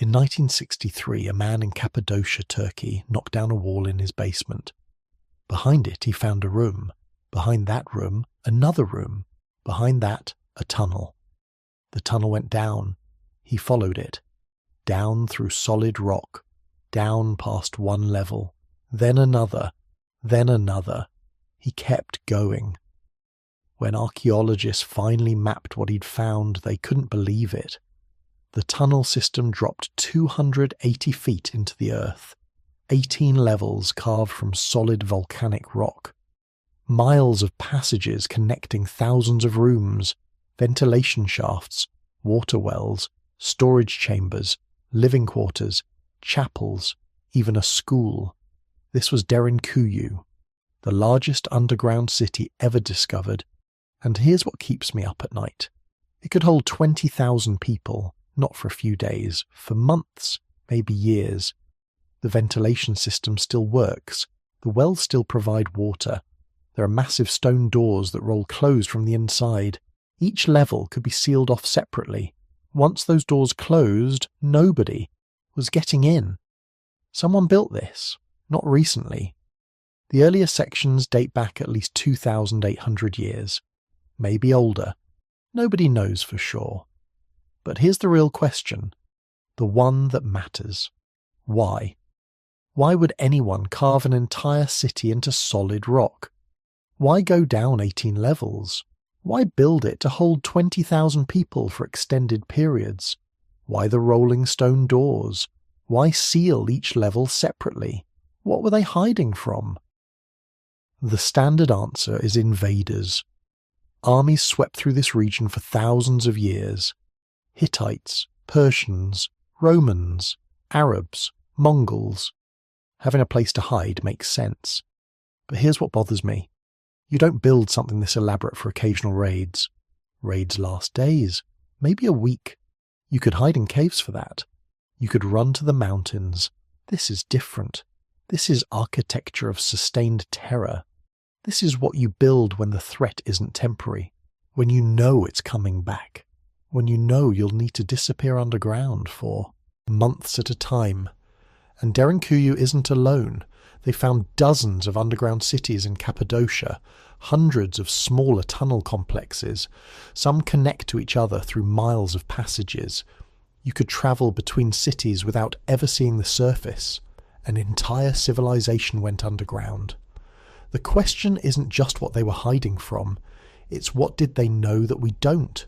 In 1963, a man in Cappadocia, Turkey, knocked down a wall in his basement. Behind it, he found a room. Behind that room, another room. Behind that, a tunnel. The tunnel went down. He followed it. Down through solid rock. Down past one level. Then another. Then another. He kept going. When archaeologists finally mapped what he'd found, they couldn't believe it. The tunnel system dropped 280 feet into the earth, 18 levels carved from solid volcanic rock, miles of passages connecting thousands of rooms, ventilation shafts, water wells, storage chambers, living quarters, chapels, even a school. This was Derinkuyu, the largest underground city ever discovered, and here's what keeps me up at night. It could hold 20,000 people. Not for a few days, for months, maybe years. The ventilation system still works. The wells still provide water. There are massive stone doors that roll closed from the inside. Each level could be sealed off separately. Once those doors closed, nobody was getting in. Someone built this, not recently. The earlier sections date back at least 2,800 years. Maybe older. Nobody knows for sure. But here's the real question, the one that matters. Why? Why would anyone carve an entire city into solid rock? Why go down 18 levels? Why build it to hold 20,000 people for extended periods? Why the rolling stone doors? Why seal each level separately? What were they hiding from? The standard answer is invaders. Armies swept through this region for thousands of years. Hittites, Persians, Romans, Arabs, Mongols. Having a place to hide makes sense. But here's what bothers me. You don't build something this elaborate for occasional raids. Raids last days, maybe a week. You could hide in caves for that. You could run to the mountains. This is different. This is architecture of sustained terror. This is what you build when the threat isn't temporary, when you know it's coming back. When you know you'll need to disappear underground for months at a time. And Derinkuyu isn't alone. They found dozens of underground cities in Cappadocia, hundreds of smaller tunnel complexes. Some connect to each other through miles of passages. You could travel between cities without ever seeing the surface. An entire civilization went underground. The question isn't just what they were hiding from, it's what did they know that we don't?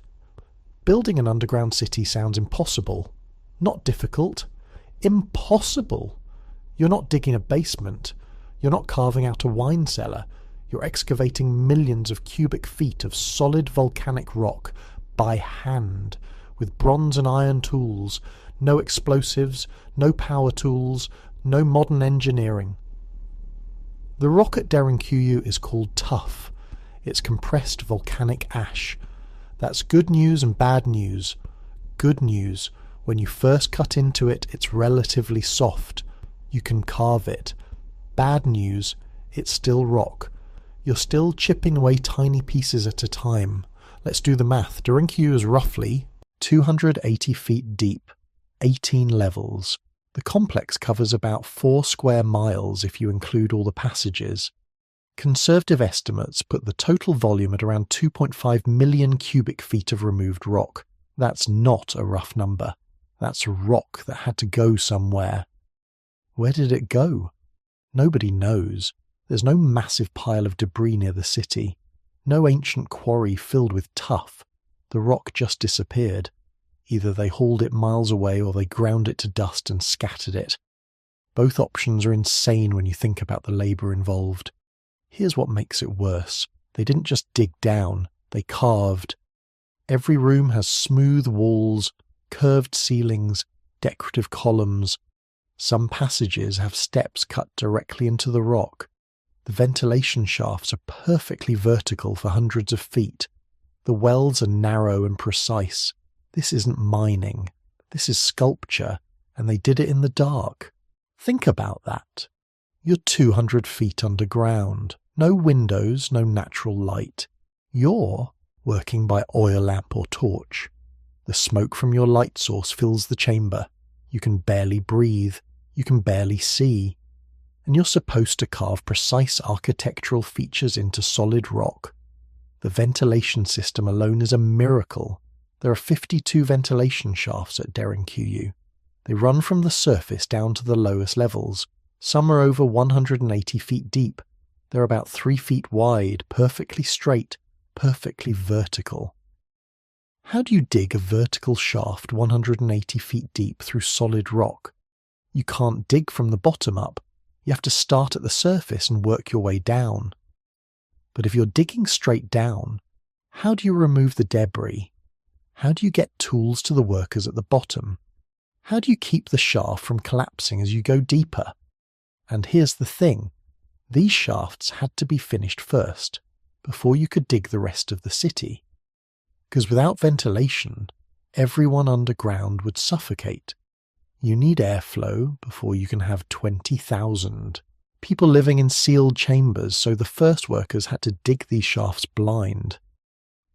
Building an underground city sounds impossible. Not difficult. Impossible. You're not digging a basement. You're not carving out a wine cellar. You're excavating millions of cubic feet of solid volcanic rock by hand, with bronze and iron tools, no explosives, no power tools, no modern engineering. The rock at Derinkuyu is called tuff. It's compressed volcanic ash. That's good news and bad news. Good news, when you first cut into it, it's relatively soft. You can carve it. Bad news, it's still rock. You're still chipping away tiny pieces at a time. Let's do the math. Derinkuyu is roughly 280 feet deep, 18 levels. The complex covers about 4 square miles if you include all the passages. Conservative estimates put the total volume at around 2.5 million cubic feet of removed rock. That's not a rough number. That's rock that had to go somewhere. Where did it go? Nobody knows. There's no massive pile of debris near the city. No ancient quarry filled with tuff. The rock just disappeared. Either they hauled it miles away or they ground it to dust and scattered it. Both options are insane when you think about the labour involved. Here's what makes it worse. They didn't just dig down, they carved. Every room has smooth walls, curved ceilings, decorative columns. Some passages have steps cut directly into the rock. The ventilation shafts are perfectly vertical for hundreds of feet. The wells are narrow and precise. This isn't mining. This is sculpture, and they did it in the dark. Think about that. You're 200 feet underground. No windows, no natural light. You're working by oil lamp or torch. The smoke from your light source fills the chamber. You can barely breathe. You can barely see. And you're supposed to carve precise architectural features into solid rock. The ventilation system alone is a miracle. There are 52 ventilation shafts at Derinkuyu. They run from the surface down to the lowest levels. Some are over 180 feet deep. They're about 3 feet wide, perfectly straight, perfectly vertical. How do you dig a vertical shaft 180 feet deep through solid rock? You can't dig from the bottom up. You have to start at the surface and work your way down. But if you're digging straight down, how do you remove the debris? How do you get tools to the workers at the bottom? How do you keep the shaft from collapsing as you go deeper? And here's the thing. These shafts had to be finished first, before you could dig the rest of the city. Because without ventilation, everyone underground would suffocate. You need airflow before you can have 20,000 people living in sealed chambers, so the first workers had to dig these shafts blind,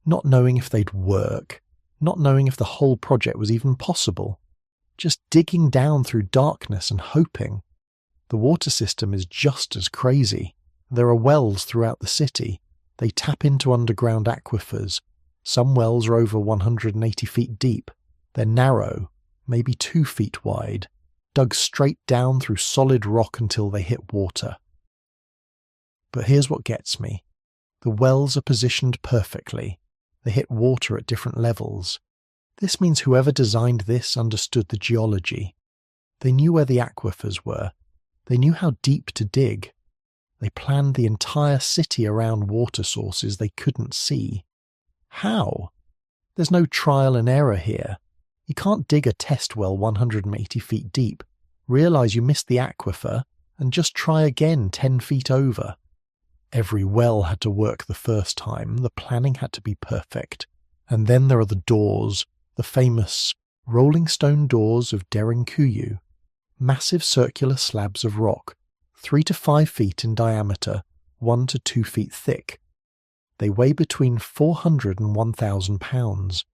not knowing if they'd work, not knowing if the whole project was even possible, just digging down through darkness and hoping. The water system is just as crazy. There are wells throughout the city. They tap into underground aquifers. Some wells are over 180 feet deep. They're narrow, maybe 2 feet wide, dug straight down through solid rock until they hit water. But here's what gets me. The wells are positioned perfectly. They hit water at different levels. This means whoever designed this understood the geology. They knew where the aquifers were. They knew how deep to dig. They planned the entire city around water sources they couldn't see. How? There's no trial and error here. You can't dig a test well 180 feet deep, realize you missed the aquifer, and just try again 10 feet over. Every well had to work the first time, the planning had to be perfect. And then there are the doors, the famous rolling stone doors of Derinkuyu. Massive circular slabs of rock, 3 to 5 feet in diameter, 1 to 2 feet thick. They weigh between 400 and 1,000 pounds.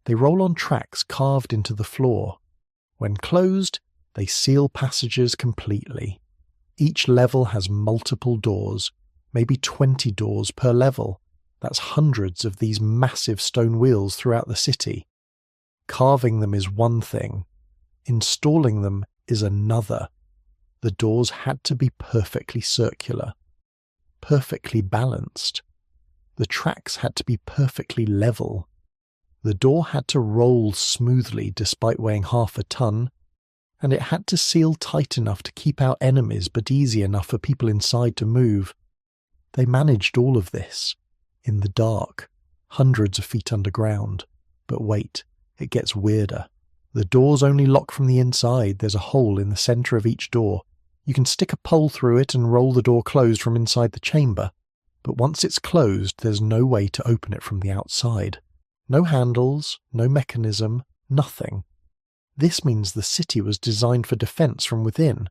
They roll on tracks carved into the floor. When closed, they seal passages completely. Each level has multiple doors, maybe 20 doors per level. That's hundreds of these massive stone wheels throughout the city. Carving them is one thing. Installing them is another. The doors had to be perfectly circular, perfectly balanced. The tracks had to be perfectly level. The door had to roll smoothly despite weighing half a ton, and it had to seal tight enough to keep out enemies but easy enough for people inside to move. They managed all of this, in the dark, hundreds of feet underground. But wait, it gets weirder. The doors only lock from the inside. There's a hole in the centre of each door. You can stick a pole through it and roll the door closed from inside the chamber. But once it's closed, there's no way to open it from the outside. No handles, no mechanism, nothing. This means the city was designed for defence from within,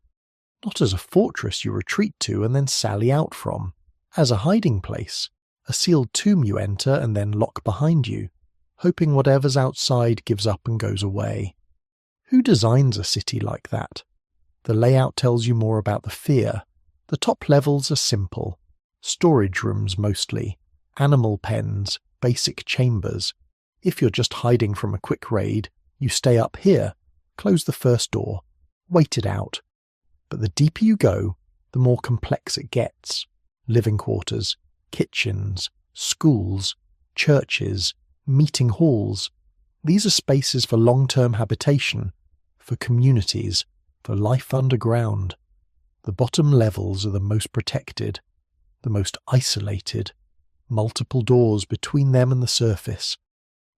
not as a fortress you retreat to and then sally out from. As a hiding place, a sealed tomb you enter and then lock behind you, hoping whatever's outside gives up and goes away. Who designs a city like that? The layout tells you more about the fear. The top levels are simple. Storage rooms mostly. Animal pens, basic chambers. If you're just hiding from a quick raid, you stay up here, close the first door, wait it out. But the deeper you go, the more complex it gets. Living quarters, kitchens, schools, churches, meeting halls. These are spaces for long-term habitation, for communities, for life underground. The bottom levels are the most protected, the most isolated, multiple doors between them and the surface.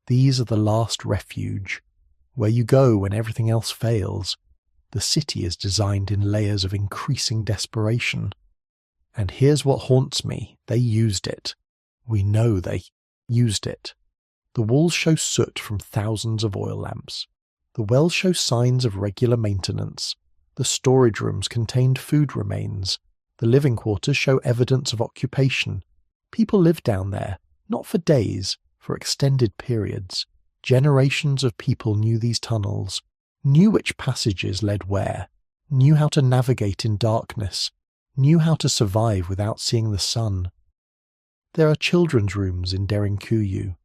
These are the last refuge, where you go when everything else fails. The city is designed in layers of increasing desperation. And here's what haunts me. They used it. We know they used it. The walls show soot from thousands of oil lamps. The wells show signs of regular maintenance. The storage rooms contained food remains. The living quarters show evidence of occupation. People live down there, not for days, for extended periods. Generations of people knew these tunnels, knew which passages led where, knew how to navigate in darkness, knew how to survive without seeing the sun. There are children's rooms in Derinkuyu,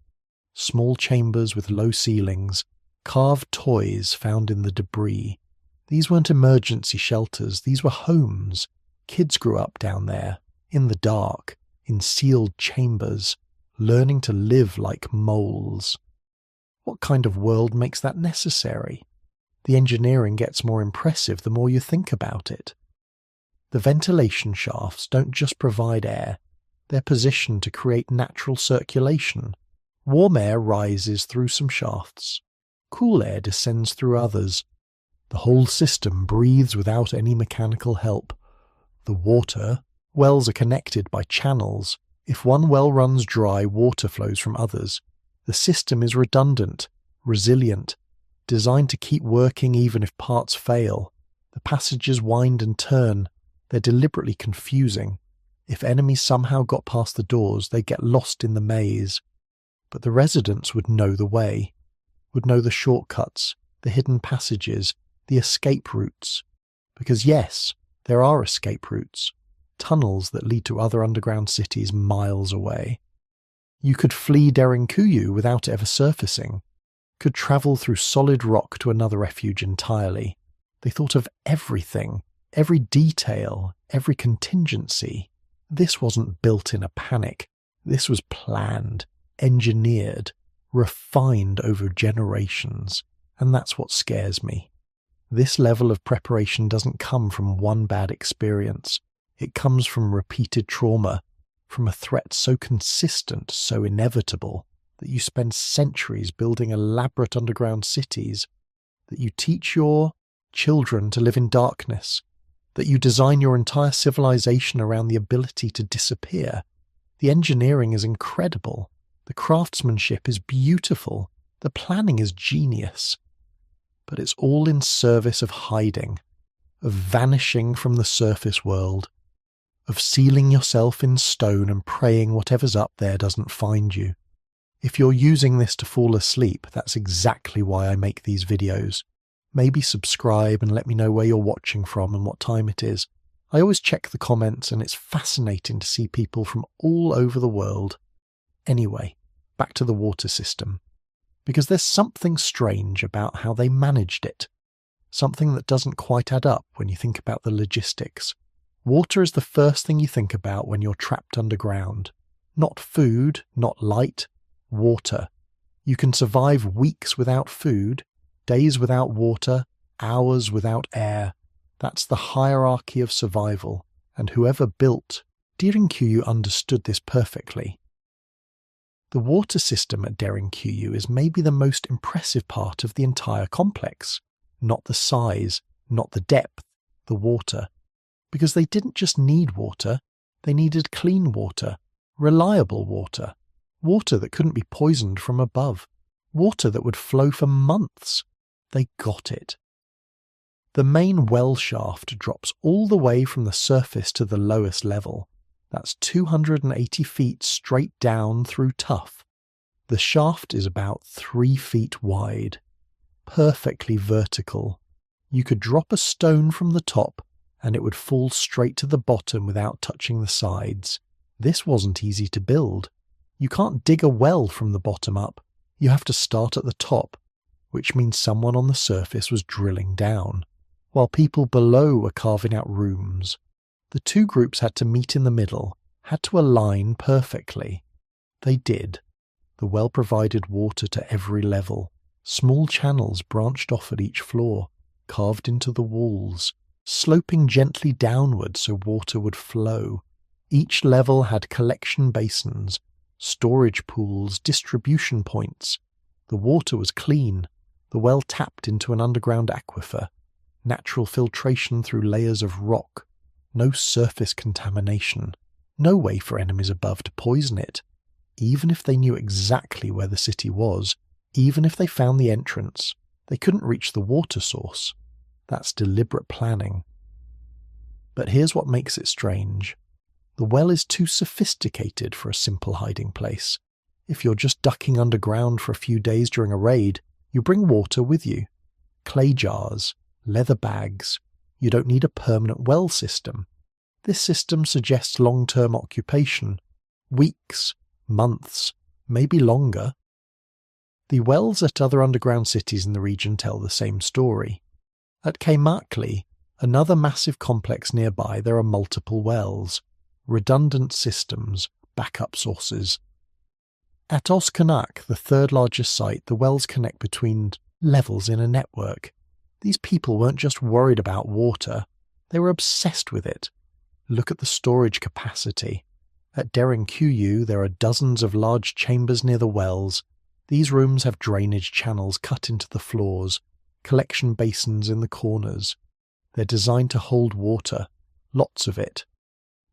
small chambers with low ceilings, carved toys found in the debris. These weren't emergency shelters, these were homes. Kids grew up down there, in the dark, in sealed chambers, learning to live like moles. What kind of world makes that necessary? The engineering gets more impressive the more you think about it. The ventilation shafts don't just provide air, they're positioned to create natural circulation. Warm air rises through some shafts, cool air descends through others. The whole system breathes without any mechanical help. The water, wells are connected by channels. If one well runs dry, water flows from others. The system is redundant, resilient, designed to keep working even if parts fail. The passages wind and turn. They're deliberately confusing. If enemies somehow got past the doors, they'd get lost in the maze. But the residents would know the way, would know the shortcuts, the hidden passages, the escape routes. Because yes, there are escape routes, tunnels that lead to other underground cities miles away. You could flee Derinkuyu without ever surfacing, could travel through solid rock to another refuge entirely. They thought of everything, every detail, every contingency. This wasn't built in a panic. This was planned, engineered, refined over generations. And that's what scares me. This level of preparation doesn't come from one bad experience. It comes from repeated trauma, from a threat so consistent, so inevitable, that you spend centuries building elaborate underground cities, that you teach your children to live in darkness, that you design your entire civilization around the ability to disappear. The engineering is incredible. The craftsmanship is beautiful. The planning is genius. But it's all in service of hiding, of vanishing from the surface world, of sealing yourself in stone and praying whatever's up there doesn't find you. If you're using this to fall asleep, that's exactly why I make these videos. Maybe subscribe and let me know where you're watching from and what time it is. I always check the comments and it's fascinating to see people from all over the world. Anyway, back to the water system. Because there's something strange about how they managed it. Something that doesn't quite add up when you think about the logistics. Water is the first thing you think about when you're trapped underground. Not food, not light, water. You can survive weeks without food, days without water, hours without air. That's the hierarchy of survival, and whoever built Derinkuyu understood this perfectly. The water system at Derinkuyu is maybe the most impressive part of the entire complex. Not the size, not the depth, the water. Because they didn't just need water, they needed clean water, reliable water, water that couldn't be poisoned from above, water that would flow for months. They got it. The main well shaft drops all the way from the surface to the lowest level. That's 280 feet straight down through tuff. The shaft is about 3 feet wide, perfectly vertical. You could drop a stone from the top and it would fall straight to the bottom without touching the sides. This wasn't easy to build. You can't dig a well from the bottom up. You have to start at the top, which means someone on the surface was drilling down, while people below were carving out rooms. The two groups had to meet in the middle, had to align perfectly. They did. The well provided water to every level. Small channels branched off at each floor, carved into the walls, sloping gently downward so water would flow. Each level had collection basins, storage pools, distribution points. The water was clean. The well tapped into an underground aquifer. Natural filtration through layers of rock. No surface contamination. No way for enemies above to poison it. Even if they knew exactly where the city was, even if they found the entrance, they couldn't reach the water source. That's deliberate planning. But here's what makes it strange. The well is too sophisticated for a simple hiding place. If you're just ducking underground for a few days during a raid, you bring water with you. clay jars, leather bags. You don't need a permanent well system. This system suggests long-term occupation. Weeks, months, maybe longer. The wells at other underground cities in the region tell the same story. At Kaymakli, another massive complex nearby, there are multiple wells, redundant systems, backup sources. At Oskanak, the third largest site, the wells connect between levels in a network. These people weren't just worried about water, they were obsessed with it. Look at the storage capacity. At Derinkuyu, there are dozens of large chambers near the wells. These rooms have drainage channels cut into the floors, collection basins in the corners. They're designed to hold water, lots of it.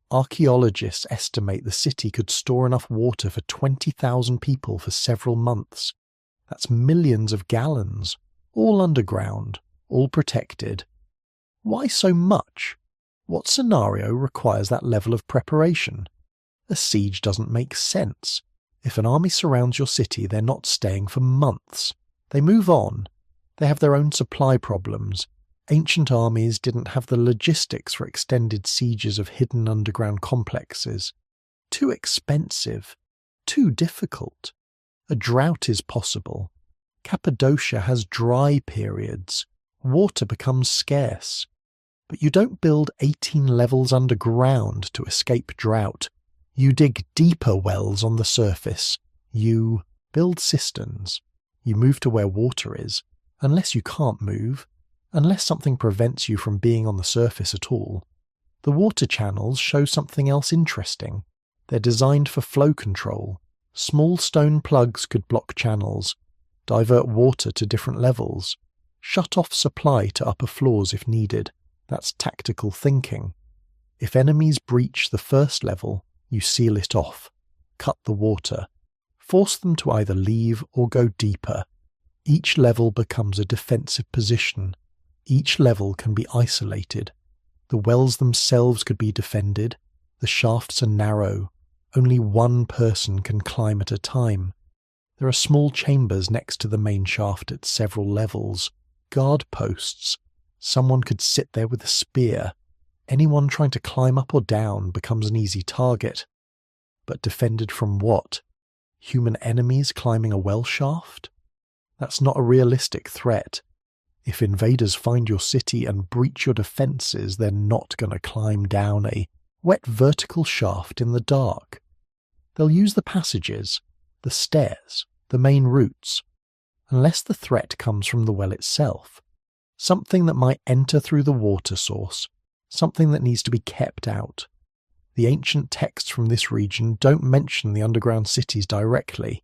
Archaeologists estimate the city could store enough water for 20,000 people for several months. That's millions of gallons, all underground, all protected. Why so much? What scenario requires that level of preparation? A siege doesn't make sense. If an army surrounds your city, they're not staying for months. They move on. They have their own supply problems. Ancient armies didn't have the logistics for extended sieges of hidden underground complexes. Too expensive. Too difficult. A drought is possible. Cappadocia has dry periods. Water becomes scarce. But you don't build 18 levels underground to escape drought. You dig deeper wells on the surface. You build cisterns. You move to where water is, unless you can't move, unless something prevents you from being on the surface at all. The water channels show something else interesting. They're designed for flow control. Small stone plugs could block channels, divert water to different levels, shut off supply to upper floors if needed. That's tactical thinking. If enemies breach the first level, you seal it off, cut the water, force them to either leave or go deeper. Each level becomes a defensive position. Each level can be isolated. The wells themselves could be defended. The shafts are narrow. Only one person can climb at a time. There are small chambers next to the main shaft at several levels. Guard posts. Someone could sit there with a spear. Anyone trying to climb up or down becomes an easy target. But defended from what? Human enemies climbing a well shaft? That's not a realistic threat. If invaders find your city and breach your defences, they're not going to climb down a wet vertical shaft in the dark. They'll use the passages, the stairs, the main routes, unless the threat comes from the well itself. Something that might enter through the water source, something that needs to be kept out. The ancient texts from this region don't mention the underground cities directly,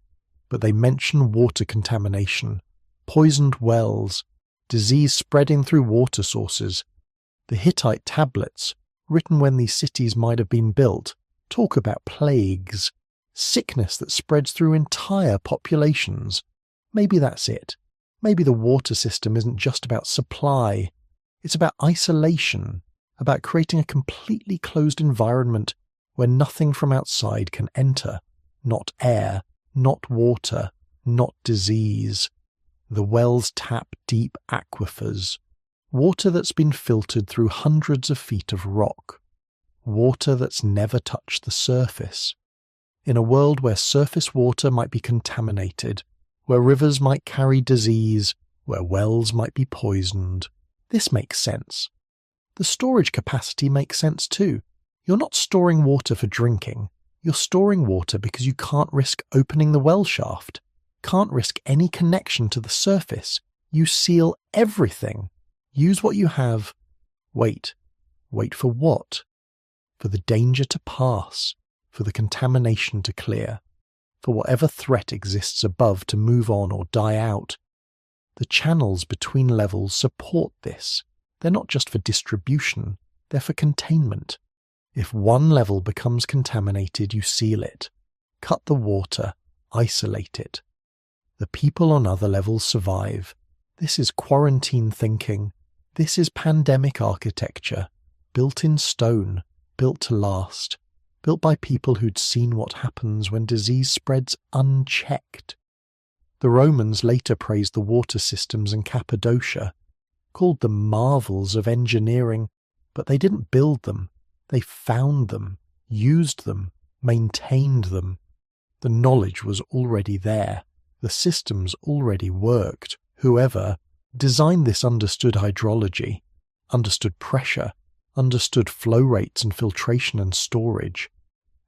but they mention water contamination, poisoned wells, disease spreading through water sources. The Hittite tablets, written when these cities might have been built, talk about plagues, sickness that spreads through entire populations. Maybe that's it. Maybe the water system isn't just about supply. It's about isolation, about creating a completely closed environment where nothing from outside can enter. Not air, not water, not disease. The wells tap deep aquifers. Water that's been filtered through hundreds of feet of rock. Water that's never touched the surface. In a world where surface water might be contaminated, where rivers might carry disease, where wells might be poisoned, this makes sense. The storage capacity makes sense too. You're not storing water for drinking. You're storing water because you can't risk opening the well shaft, can't risk any connection to the surface. You seal everything. Use what you have. Wait. Wait for what? For the danger to pass, for the contamination to clear, for whatever threat exists above to move on or die out. The channels between levels support this. They're not just for distribution, they're for containment. If one level becomes contaminated, you seal it, cut the water, isolate it. The people on other levels survive. This is quarantine thinking. This is pandemic architecture, built in stone, built to last, built by people who'd seen what happens when disease spreads unchecked. The Romans later praised the water systems in Cappadocia, called them marvels of engineering, but they didn't build them. They found them, used them, maintained them. The knowledge was already there. The systems already worked. Whoever designed this understood hydrology, understood pressure, understood flow rates and filtration and storage.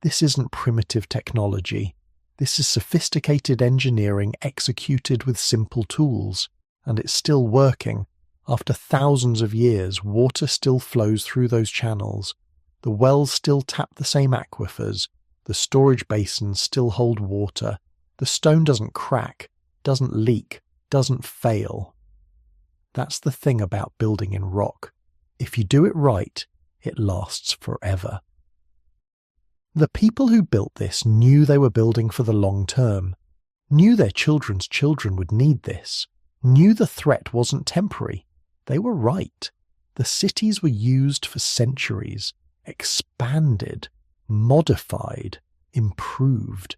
This isn't primitive technology. This is sophisticated engineering executed with simple tools, and it's still working. After thousands of years, water still flows through those channels. The wells still tap the same aquifers. The storage basins still hold water. The stone doesn't crack, doesn't leak, doesn't fail. That's the thing about building in rock. If you do it right, it lasts forever. The people who built this knew they were building for the long term, knew their children's children would need this, knew the threat wasn't temporary. They were right. The cities were used for centuries, expanded, modified, improved.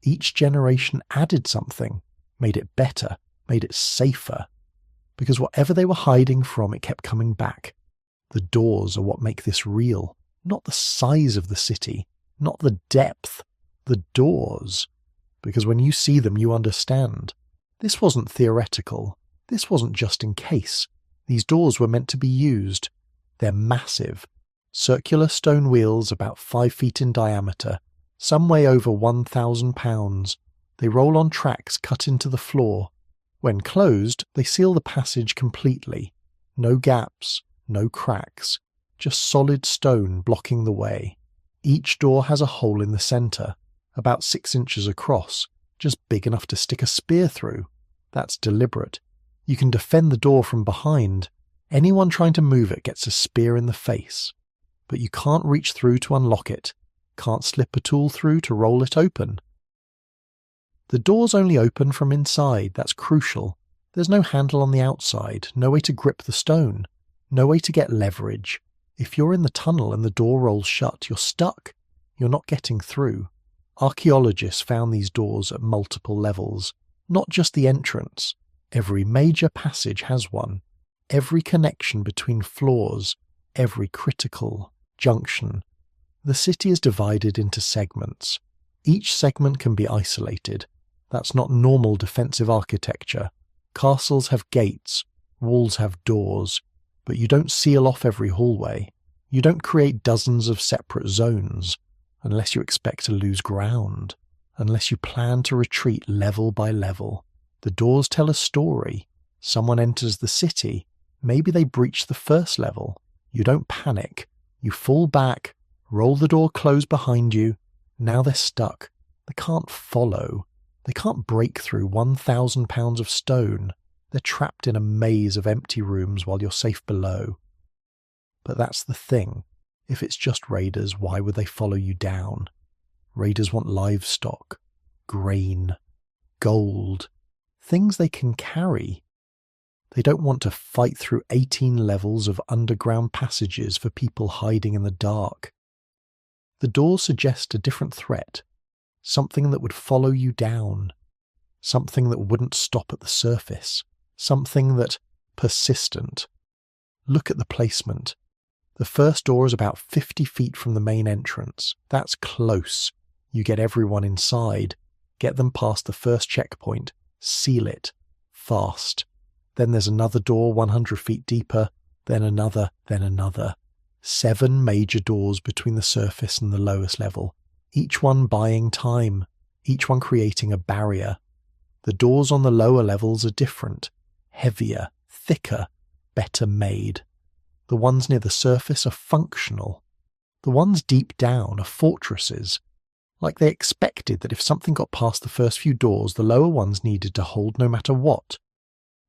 Each generation added something, made it better, made it safer. Because whatever they were hiding from, it kept coming back. The doors are what make this real, not the size of the city, not the depth, the doors. Because when you see them, you understand. This wasn't theoretical. This wasn't just in case. These doors were meant to be used. They're massive. Circular stone wheels about 5 feet in diameter. Some weigh over 1,000 pounds. They roll on tracks cut into the floor. When closed, they seal the passage completely. No gaps, no cracks, just solid stone blocking the way. Each door has a hole in the centre, about 6 inches across, just big enough to stick a spear through. That's deliberate. You can defend the door from behind. Anyone trying to move it gets a spear in the face. But you can't reach through to unlock it, can't slip a tool through to roll it open. The doors only open from inside, that's crucial. There's no handle on the outside, no way to grip the stone, no way to get leverage. If you're in the tunnel and the door rolls shut, you're stuck. You're not getting through. Archaeologists found these doors at multiple levels, not just the entrance. Every major passage has one. Every connection between floors, every critical junction. The city is divided into segments. Each segment can be isolated. That's not normal defensive architecture. Castles have gates, walls have doors, but you don't seal off every hallway. You don't create dozens of separate zones, unless you expect to lose ground, unless you plan to retreat level by level. The doors tell a story. Someone enters the city. Maybe they breach the first level. You don't panic. You fall back, roll the door closed behind you. Now they're stuck. They can't follow. They can't break through 1,000 pounds of stone. They're trapped in a maze of empty rooms while you're safe below. But that's the thing. If it's just raiders, why would they follow you down? Raiders want livestock, grain, gold, things they can carry. They don't want to fight through 18 levels of underground passages for people hiding in the dark. The doors suggest a different threat, something that would follow you down, something that wouldn't stop at the surface, something that persistent. Look at the placement. The first door is about 50 feet from the main entrance. That's close. You get everyone inside, get them past the first checkpoint, seal it, fast. Then there's another door 100 feet deeper, then another, then another. 7 major doors between the surface and the lowest level, each one buying time, each one creating a barrier. The doors on the lower levels are different, heavier, thicker, better made. The ones near the surface are functional. The ones deep down are fortresses. Like they expected that if something got past the first few doors, the lower ones needed to hold no matter what.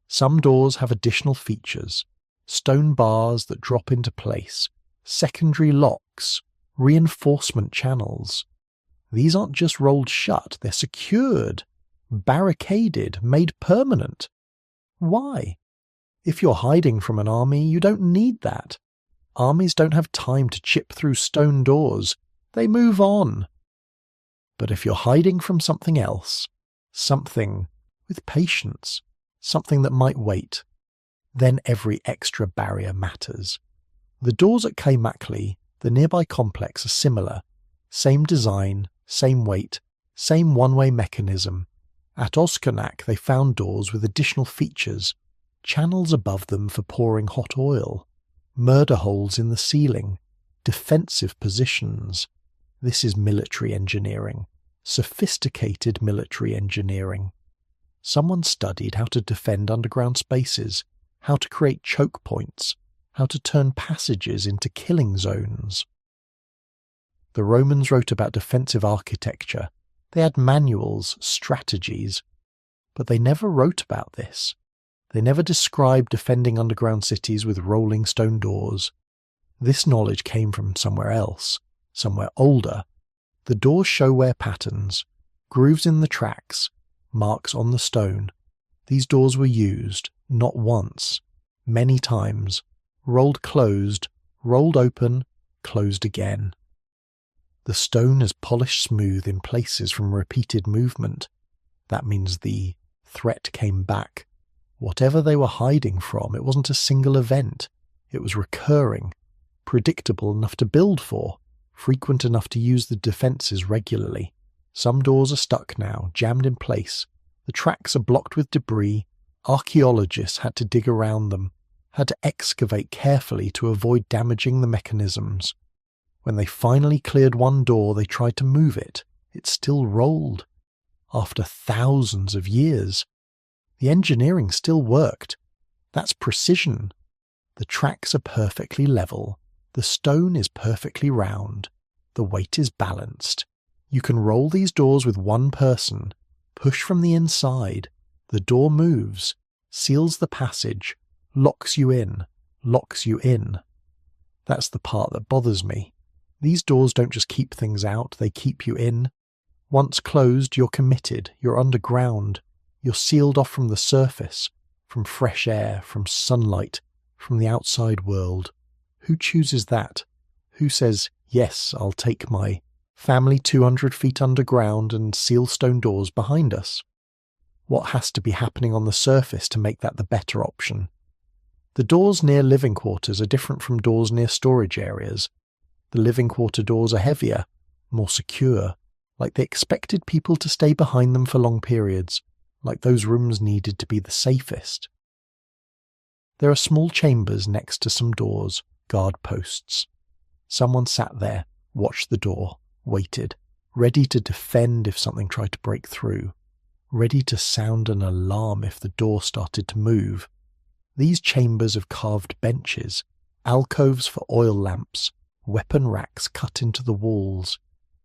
Some doors have additional features, stone bars that drop into place, secondary locks, reinforcement channels. These aren't just rolled shut, they're secured, barricaded, made permanent. Why? If you're hiding from an army, you don't need that. Armies don't have time to chip through stone doors. They move on. But if you're hiding from something else, something with patience, something that might wait. Then every extra barrier matters. The doors at Kaimakli, the nearby complex, are similar. Same design, same weight, same one-way mechanism. At Oscanak they found doors with additional features, channels above them for pouring hot oil, murder holes in the ceiling, defensive positions. This is military engineering, sophisticated military engineering. Someone studied how to defend underground spaces, how to create choke points, how to turn passages into killing zones. The Romans wrote about defensive architecture. They had manuals, strategies, but they never wrote about this. They never described defending underground cities with rolling stone doors. This knowledge came from somewhere else, somewhere older. The doors show wear patterns, grooves in the tracks, marks on the stone. These doors were used, not once, many times, rolled closed, rolled open, closed again. The stone is polished smooth in places from repeated movement. That means the threat came back. Whatever they were hiding from, it wasn't a single event. It was recurring, predictable enough to build for, frequent enough to use the defences regularly. Some doors are stuck now, jammed in place. The tracks are blocked with debris. Archaeologists had to dig around them, had to excavate carefully to avoid damaging the mechanisms. When they finally cleared one door, they tried to move it. It still rolled. After thousands of years, the engineering still worked. That's precision. The tracks are perfectly level. The stone is perfectly round. The weight is balanced. You can roll these doors with one person, push from the inside. The door moves, seals the passage, locks you in, locks you in. That's the part that bothers me. These doors don't just keep things out, they keep you in. Once closed, you're committed, you're underground, you're sealed off from the surface, from fresh air, from sunlight, from the outside world. Who chooses that? Who says, yes, I'll take my family 200 feet underground and seal stone doors behind us? What has to be happening on the surface to make that the better option? The doors near living quarters are different from doors near storage areas. The living quarter doors are heavier, more secure, like they expected people to stay behind them for long periods, like those rooms needed to be the safest. There are small chambers next to some doors, guard posts. Someone sat there, watched the door, waited, ready to defend if something tried to break through, ready to sound an alarm if the door started to move. These chambers have carved benches, alcoves for oil lamps, weapon racks cut into the walls.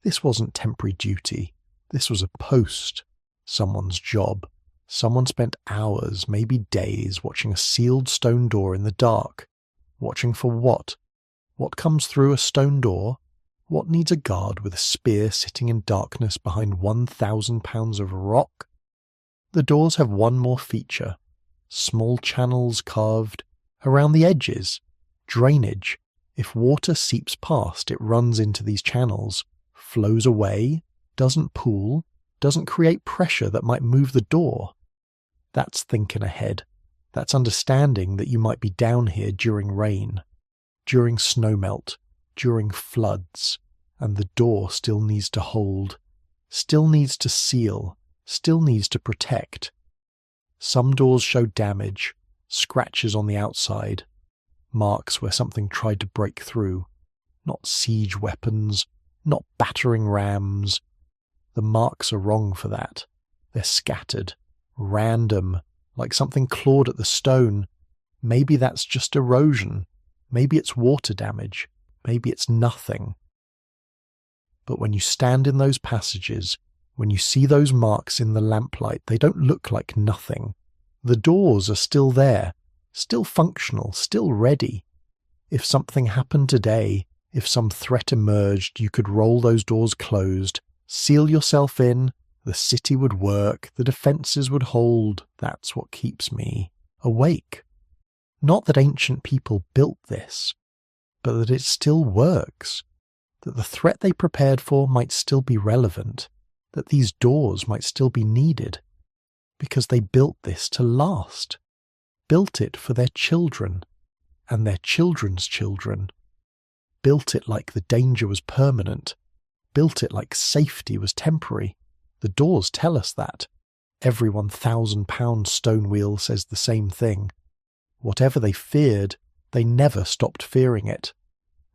This wasn't temporary duty. This was a post, someone's job. Someone spent hours, maybe days, watching a sealed stone door in the dark. Watching for what? What comes through a stone door? What needs a guard with a spear sitting in darkness behind 1,000 pounds of rock? The doors have one more feature. Small channels carved around the edges. Drainage. If water seeps past, it runs into these channels, flows away, doesn't pool, doesn't create pressure that might move the door. That's thinking ahead. That's understanding that you might be down here during rain, during snowmelt, during floods, and the door still needs to hold, still needs to seal, still needs to protect. Some doors show damage, scratches on the outside, marks where something tried to break through. Not siege weapons, not battering rams. The marks are wrong for that. They're scattered, random, like something clawed at the stone. Maybe that's just erosion. Maybe it's water damage. Maybe it's nothing. But when you stand in those passages, when you see those marks in the lamplight, they don't look like nothing. The doors are still there, still functional, still ready. If something happened today, if some threat emerged, you could roll those doors closed, seal yourself in, the city would work, the defences would hold. That's what keeps me awake. Not that ancient people built this, but that it still works, that the threat they prepared for might still be relevant, that these doors might still be needed. Because they built this to last. Built it for their children and their children's children. Built it like the danger was permanent. Built it like safety was temporary. The doors tell us that. Every 1,000-pound stone wheel says the same thing. Whatever they feared, they never stopped fearing it.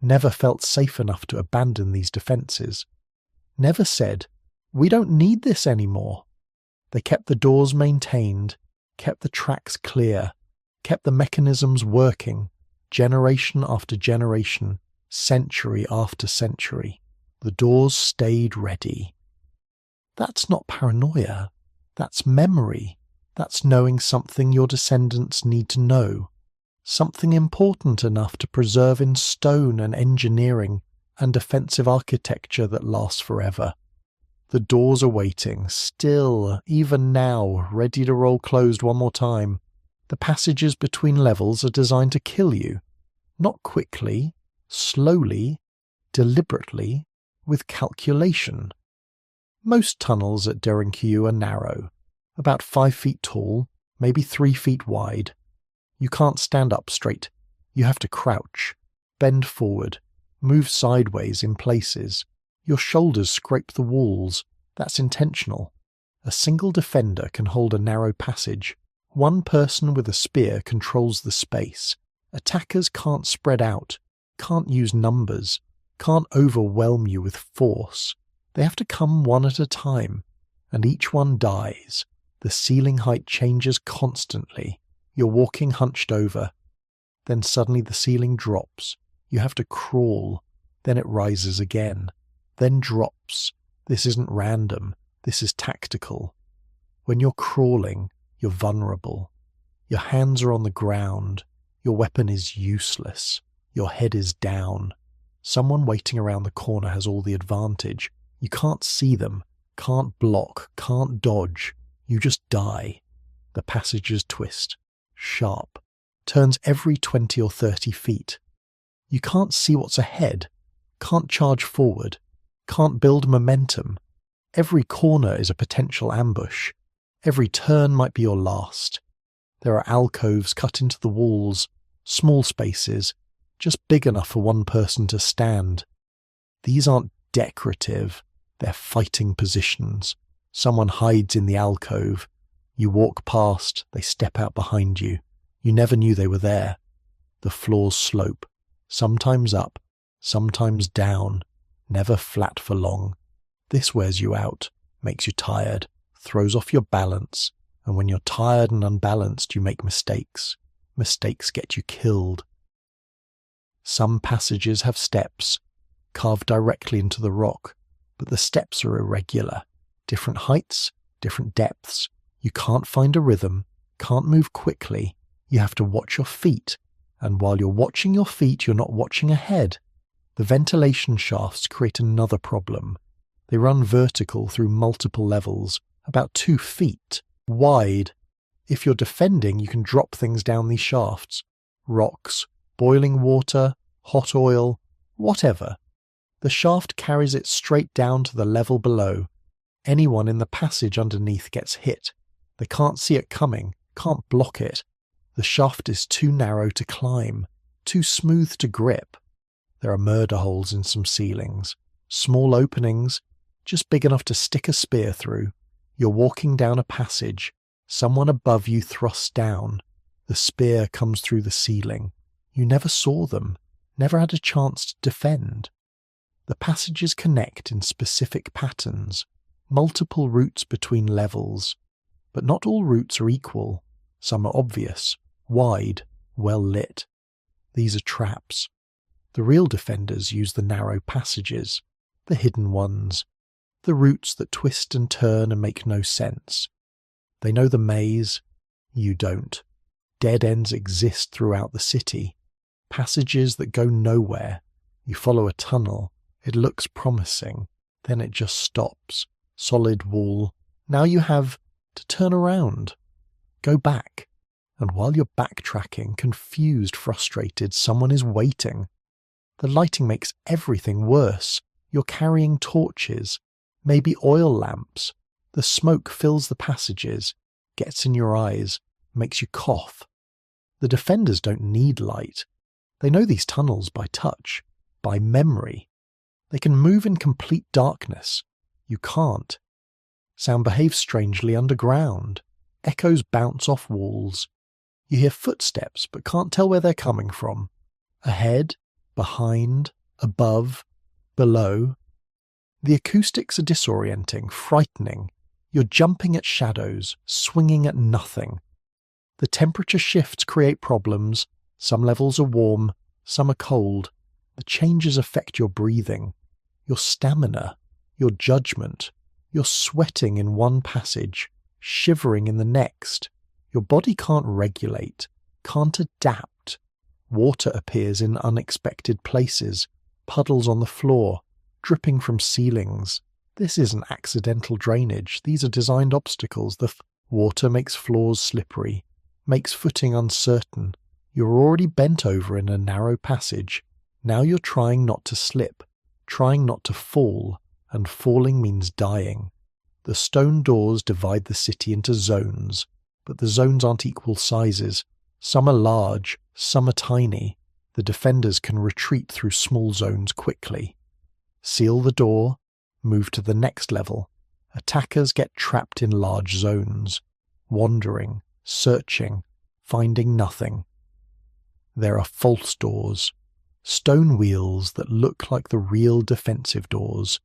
Never felt safe enough to abandon these defences. Never said, "We don't need this anymore." They kept the doors maintained, kept the tracks clear, kept the mechanisms working, generation after generation, century after century. The doors stayed ready. That's not paranoia. That's memory. That's knowing something your descendants need to know. Something important enough to preserve in stone and engineering and defensive architecture that lasts forever. The doors are waiting, still, even now, ready to roll closed one more time. The passages between levels are designed to kill you. Not quickly, slowly, deliberately, with calculation. Most tunnels at Derinkuyu are narrow, about 5 feet tall, maybe 3 feet wide. You can't stand up straight. You have to crouch, bend forward, move sideways in places. Your shoulders scrape the walls. That's intentional. A single defender can hold a narrow passage. One person with a spear controls the space. Attackers can't spread out, can't use numbers, can't overwhelm you with force. They have to come one at a time, and each one dies. The ceiling height changes constantly. You're walking hunched over. Then suddenly the ceiling drops. You have to crawl. Then it rises again. Then drops. This isn't random. This is tactical. When you're crawling, you're vulnerable. Your hands are on the ground. Your weapon is useless. Your head is down. Someone waiting around the corner has all the advantage. You can't see them, can't block, can't dodge. You just die. The passages twist. Sharp. Turns every 20 or 30 feet. You can't see what's ahead. Can't charge forward. Can't build momentum. Every corner is a potential ambush. Every turn might be your last. There are alcoves cut into the walls, small spaces, just big enough for one person to stand. These aren't decorative, they're fighting positions. Someone hides in the alcove. You walk past, they step out behind you. You never knew they were there. The floors slope, sometimes up, sometimes down, never flat for long. This wears you out, makes you tired, throws off your balance, and when you're tired and unbalanced, you make mistakes. Mistakes get you killed. Some passages have steps, carved directly into the rock, but the steps are irregular. Different heights, different depths. You can't find a rhythm, can't move quickly. You have to watch your feet, and while you're watching your feet, you're not watching ahead. The ventilation shafts create another problem. They run vertical through multiple levels, about 2 feet wide. If you're defending, you can drop things down these shafts. Rocks, boiling water, hot oil, whatever. The shaft carries it straight down to the level below. Anyone in the passage underneath gets hit. They can't see it coming, can't block it. The shaft is too narrow to climb, too smooth to grip. There are murder holes in some ceilings, small openings, just big enough to stick a spear through. You're walking down a passage. Someone above you thrusts down. The spear comes through the ceiling. You never saw them, never had a chance to defend. The passages connect in specific patterns, multiple routes between levels. But not all routes are equal. Some are obvious, wide, well lit. These are traps. The real defenders use the narrow passages, the hidden ones, the routes that twist and turn and make no sense. They know the maze. You don't. Dead ends exist throughout the city. Passages that go nowhere. You follow a tunnel. It looks promising. Then it just stops. Solid wall. Now you have to turn around. Go back. And while you're backtracking, confused, frustrated, someone is waiting. The lighting makes everything worse. You're carrying torches, maybe oil lamps. The smoke fills the passages. gets in your eyes, makes you cough. The defenders don't need light. They know these tunnels by touch, by memory. They can move in complete darkness. You can't. Sound behaves strangely underground. Echoes bounce off walls. You hear footsteps but can't tell where they're coming from. Ahead, behind, above, below. The acoustics are disorienting, frightening. You're jumping at shadows, swinging at nothing. The temperature shifts create problems. Some levels are warm, some are cold. The changes affect your breathing, your stamina, your judgment. You're sweating in one passage, shivering in the next. Your body can't regulate, can't adapt. Water appears in unexpected places, puddles on the floor, dripping from ceilings. This isn't accidental drainage. These are designed obstacles. The water makes floors slippery, makes footing uncertain. You're already bent over in a narrow passage. Now you're trying not to slip, trying not to fall, and falling means dying. The stone doors divide the city into zones, but the zones aren't equal sizes. Some are large, some are tiny. The defenders can retreat through small zones quickly. Seal the door, move to the next level. Attackers get trapped in large zones, wandering, searching, finding nothing. There are false doors, stone wheels that look like the real defensive doors,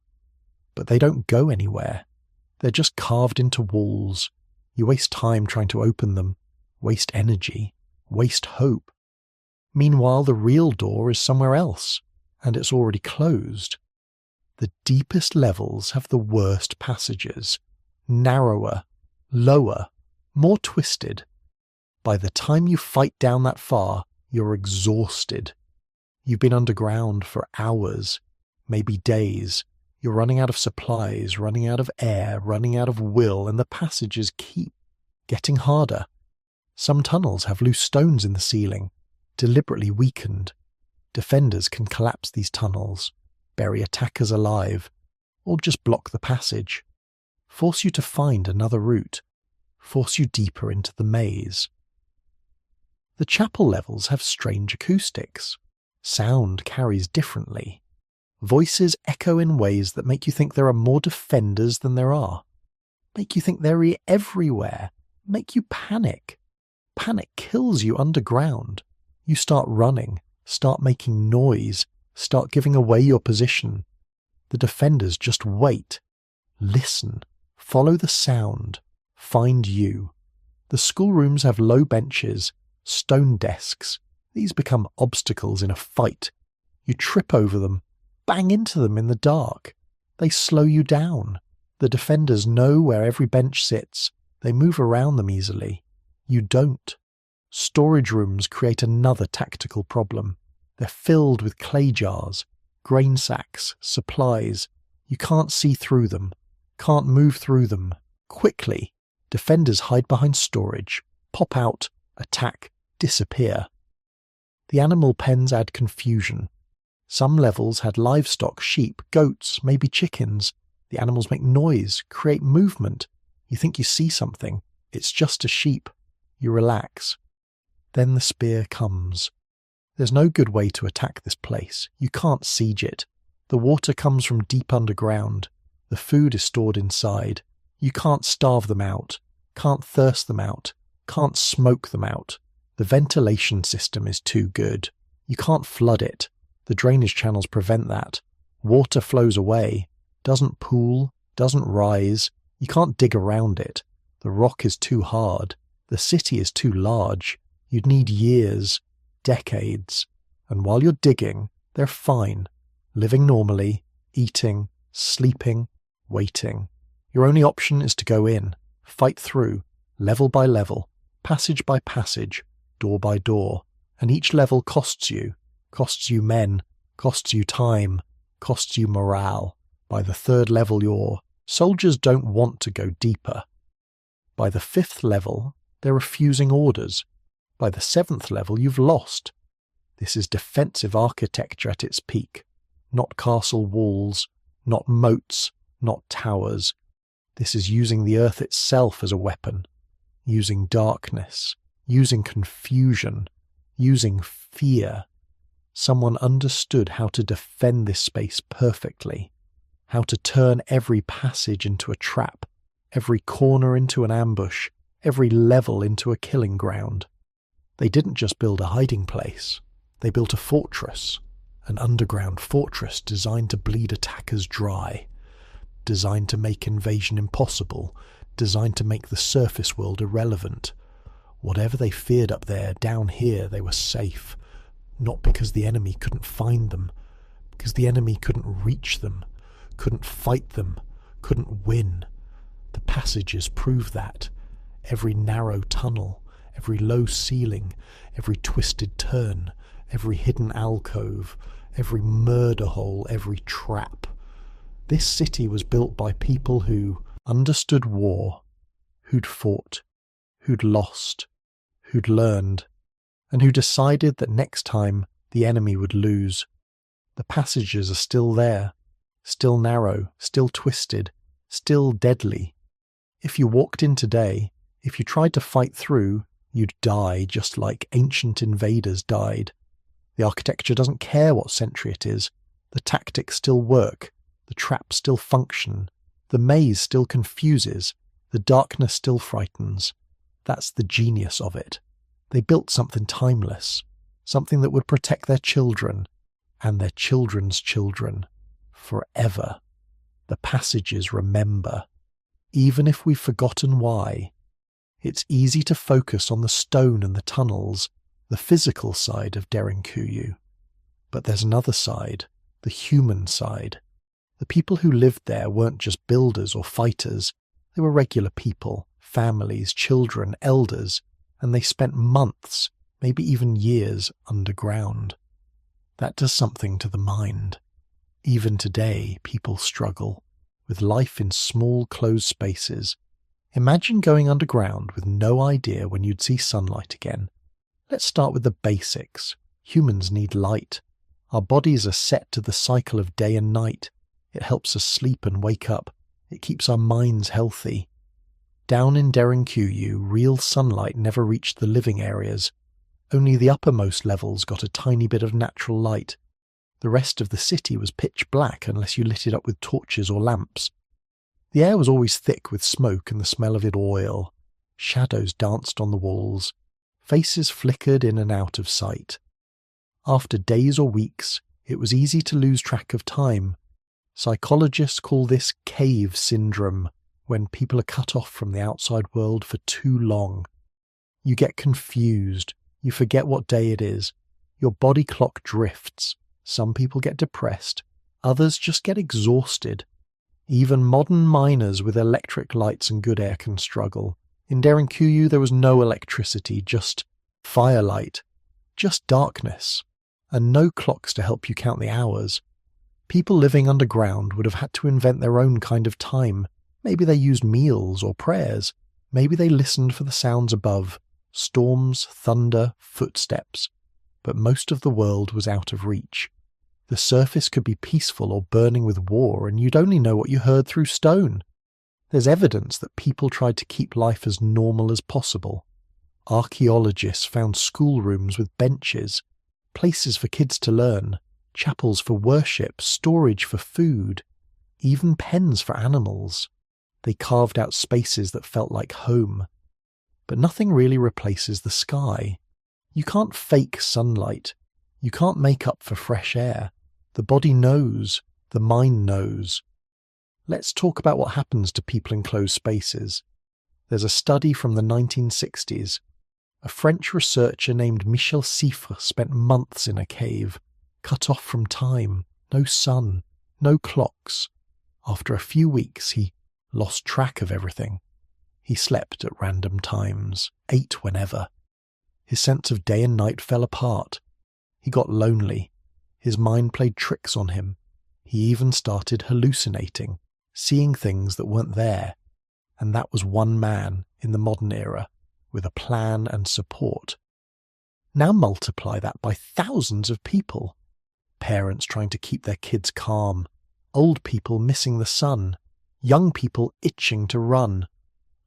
but they don't go anywhere. They're just carved into walls. You waste time trying to open them, waste energy, waste hope. Meanwhile, the real door is somewhere else, and it's already closed. The deepest levels have the worst passages, narrower, lower, more twisted. By the time you fight down that far, you're exhausted. You've been underground for hours, maybe days. You're running out of supplies, running out of air, running out of will, and the passages keep getting harder. Some tunnels have loose stones in the ceiling, deliberately weakened. Defenders can collapse these tunnels, bury attackers alive, or just block the passage, force you to find another route, force you deeper into the maze. The chapel levels have strange acoustics. Sound carries differently. Voices echo in ways that make you think there are more defenders than there are, make you think they're everywhere, make you panic. Panic kills you underground. You start running, start making noise, start giving away your position. The defenders just wait, listen, follow the sound, find you. The schoolrooms have low benches, stone desks. These become obstacles in a fight. You trip over them, bang into them in the dark. They slow you down. The defenders know where every bench sits. They move around them easily. You don't. Storage rooms create another tactical problem. They're filled with clay jars, grain sacks, supplies. You can't see through them, can't move through them. Quickly, defenders hide behind storage, pop out, attack, disappear. The animal pens add confusion. Some levels had livestock, sheep, goats, maybe chickens. The animals make noise, create movement. You think you see something. It's just a sheep. You relax. Then the spear comes. There's no good way to attack this place. You can't siege it. The water comes from deep underground. The food is stored inside. You can't starve them out, can't thirst them out, can't smoke them out. The ventilation system is too good. You can't flood it. The drainage channels prevent that. Water flows away, doesn't pool, doesn't rise. You can't dig around it. The rock is too hard. The city is too large. You'd need years, decades. And while you're digging, they're fine, living normally, eating, sleeping, waiting. Your only option is to go in, fight through, level by level, passage by passage, door by door. And each level costs you men, costs you time, costs you morale. By the third level, your soldiers don't want to go deeper. By the fifth level, they're refusing orders. By the seventh level, you've lost. This is defensive architecture at its peak. Not castle walls, not moats, not towers. This is using the earth itself as a weapon. using darkness, using confusion, using fear. Someone understood how to defend this space perfectly, how to turn every passage into a trap, every corner into an ambush, every level into a killing ground. They didn't just build a hiding place, they built a fortress, an underground fortress designed to bleed attackers dry, designed to make invasion impossible, designed to make the surface world irrelevant. Whatever they feared up there, down here they were safe, not because the enemy couldn't find them, because the enemy couldn't reach them, couldn't fight them, couldn't win. The passages prove that. Every narrow tunnel, every low ceiling, every twisted turn, every hidden alcove, every murder hole, every trap. This city was built by people who understood war, who'd fought, who'd lost, who'd learned, and who decided that next time the enemy would lose. The passages are still there, still narrow, still twisted, still deadly. If you walked in today, if you tried to fight through, you'd die just like ancient invaders died. The architecture doesn't care what century it is. The tactics still work. The traps still function. The maze still confuses. The darkness still frightens. That's the genius of it. They built something timeless, something that would protect their children and their children's children forever. The passages remember. Even if we've forgotten why, it's easy to focus on the stone and the tunnels, the physical side of Derinkuyu. But there's another side, the human side. The people who lived there weren't just builders or fighters. They were regular people, families, children, elders, and they spent months, maybe even years, underground. That does something to the mind. Even today, people struggle with life in small, closed spaces. Imagine going underground with no idea when you'd see sunlight again. Let's start with the basics. Humans need light. Our bodies are set to the cycle of day and night. It helps us sleep and wake up. It keeps our minds healthy. Down in Derinkuyu, real sunlight never reached the living areas. Only the uppermost levels got a tiny bit of natural light. The rest of the city was pitch black unless you lit it up with torches or lamps. The air was always thick with smoke and the smell of oil. Shadows danced on the walls. Faces flickered in and out of sight. After days or weeks, it was easy to lose track of time. Psychologists call this cave syndrome, when people are cut off from the outside world for too long. You get confused. You forget what day it is. Your body clock drifts. Some people get depressed. Others just get exhausted. Even modern miners with electric lights and good air can struggle. In Derinkuyu there was no electricity, just firelight, just darkness, and no clocks to help you count the hours. People living underground would have had to invent their own kind of time. Maybe they used meals or prayers. Maybe they listened for the sounds above, storms, thunder, footsteps. But most of the world was out of reach. The surface could be peaceful or burning with war, and you'd only know what you heard through stone. There's evidence that people tried to keep life as normal as possible. Archaeologists found schoolrooms with benches, places for kids to learn, chapels for worship, storage for food, even pens for animals. They carved out spaces that felt like home. But nothing really replaces the sky. You can't fake sunlight. You can't make up for fresh air. The body knows. The mind knows. Let's talk about what happens to people in closed spaces. There's a study from the 1960s. A French researcher named Michel Siffre spent months in a cave, cut off from time, no sun, no clocks. After a few weeks, he lost track of everything. He slept at random times, ate whenever. His sense of day and night fell apart. He got lonely. His mind played tricks on him. He even started hallucinating, seeing things that weren't there. And that was one man in the modern era, with a plan and support. Now multiply that by thousands of people. Parents trying to keep their kids calm, old people missing the sun, young people itching to run.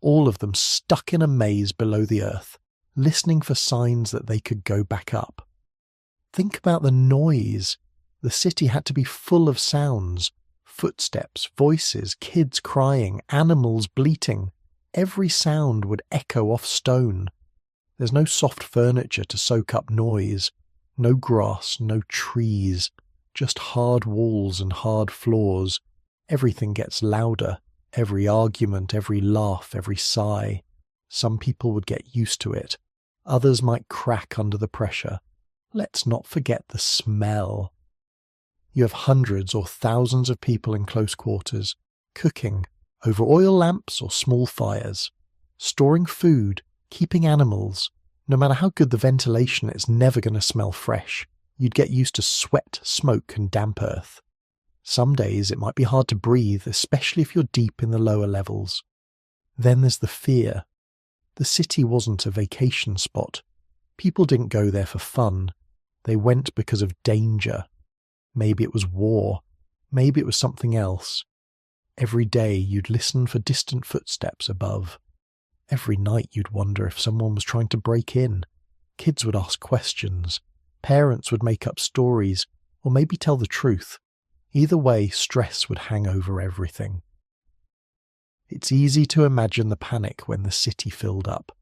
all of them stuck in a maze below the earth, listening for signs that they could go back up. Think about the noise. The city had to be full of sounds. Footsteps, voices, kids crying, animals bleating. Every sound would echo off stone. There's no soft furniture to soak up noise. No grass, no trees. Just hard walls and hard floors. Everything gets louder. Every argument, every laugh, every sigh. Some people would get used to it. Others might crack under the pressure. Let's not forget the smell. You have hundreds or thousands of people in close quarters, cooking, over oil lamps or small fires, storing food, keeping animals. No matter how good the ventilation, it's never going to smell fresh. You'd get used to sweat, smoke and damp earth. Some days it might be hard to breathe, especially if you're deep in the lower levels. Then there's the fear. The city wasn't a vacation spot. People didn't go there for fun. They went because of danger. Maybe it was war. Maybe it was something else. Every day you'd listen for distant footsteps above. Every night you'd wonder if someone was trying to break in. Kids would ask questions. Parents would make up stories, or maybe tell the truth. Either way, stress would hang over everything. It's easy to imagine the panic when the city filled up.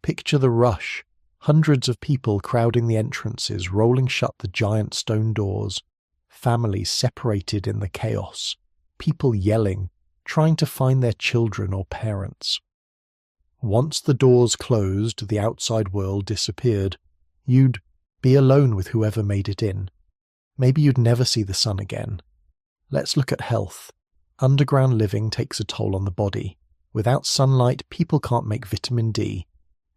Picture the rush, hundreds of people crowding the entrances, rolling shut the giant stone doors, families separated in the chaos, people yelling, trying to find their children or parents. Once the doors closed, the outside world disappeared. You'd be alone with whoever made it in. Maybe you'd never see the sun again. Let's look at health. Underground living takes a toll on the body. Without sunlight, people can't make vitamin D.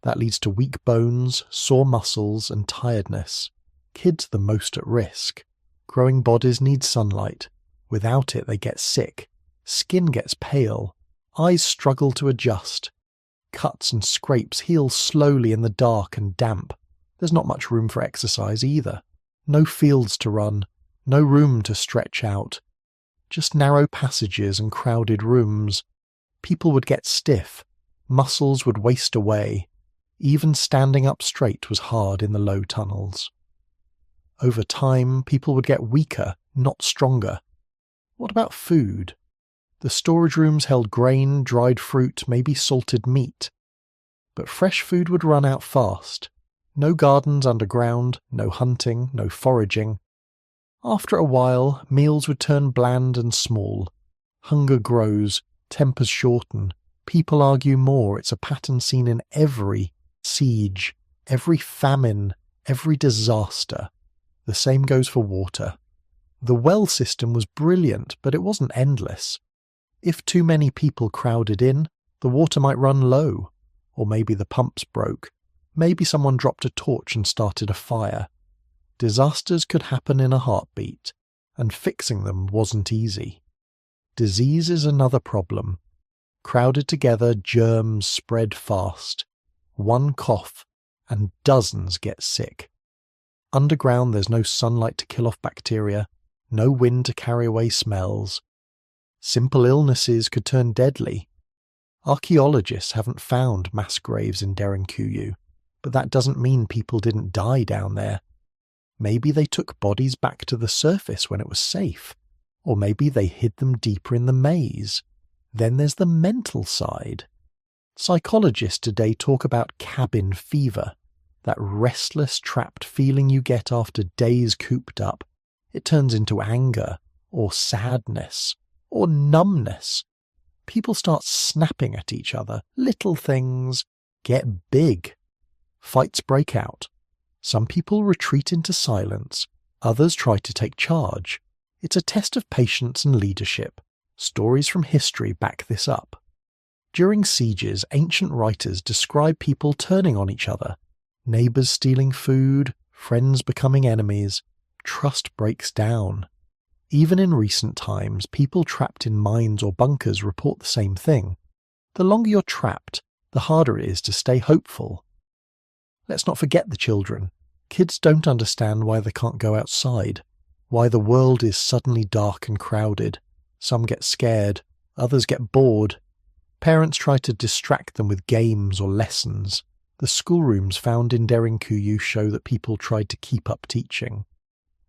That leads to weak bones, sore muscles, and tiredness. Kids are the most at risk. Growing bodies need sunlight. Without it, they get sick. Skin gets pale. Eyes struggle to adjust. Cuts and scrapes heal slowly in the dark and damp. There's not much room for exercise either. No fields to run. No room to stretch out. Just narrow passages and crowded rooms. People would get stiff. Muscles would waste away. Even standing up straight was hard in the low tunnels. Over time, people would get weaker, not stronger. What about food? The storage rooms held grain, dried fruit, maybe salted meat. But fresh food would run out fast. No gardens underground, no hunting, no foraging. After a while, meals would turn bland and small. Hunger grows, tempers shorten, people argue more. It's a pattern seen in every siege, every famine, every disaster. The same goes for water. The well system was brilliant, but it wasn't endless. If too many people crowded in, the water might run low. Or maybe the pumps broke. Maybe someone dropped a torch and started a fire. Disasters could happen in a heartbeat, and fixing them wasn't easy. Disease is another problem. Crowded together, germs spread fast. One cough, and dozens get sick. Underground, there's no sunlight to kill off bacteria, no wind to carry away smells. Simple illnesses could turn deadly. Archaeologists haven't found mass graves in Derinkuyu, but that doesn't mean people didn't die down there. Maybe they took bodies back to the surface when it was safe, or maybe they hid them deeper in the maze. Then there's the mental side. Psychologists today talk about cabin fever, that restless, trapped feeling you get after days cooped up. It turns into anger, or sadness, or numbness. People start snapping at each other. Little things get big. Fights break out. Some people retreat into silence. Others try to take charge. It's a test of patience and leadership. Stories from history back this up. During sieges, ancient writers describe people turning on each other. Neighbours stealing food, friends becoming enemies. Trust breaks down. Even in recent times, people trapped in mines or bunkers report the same thing. The longer you're trapped, the harder it is to stay hopeful. Let's not forget the children. Kids don't understand why they can't go outside, why the world is suddenly dark and crowded. Some get scared, others get bored. Parents try to distract them with games or lessons. The schoolrooms found in Derinkuyu show that people tried to keep up teaching.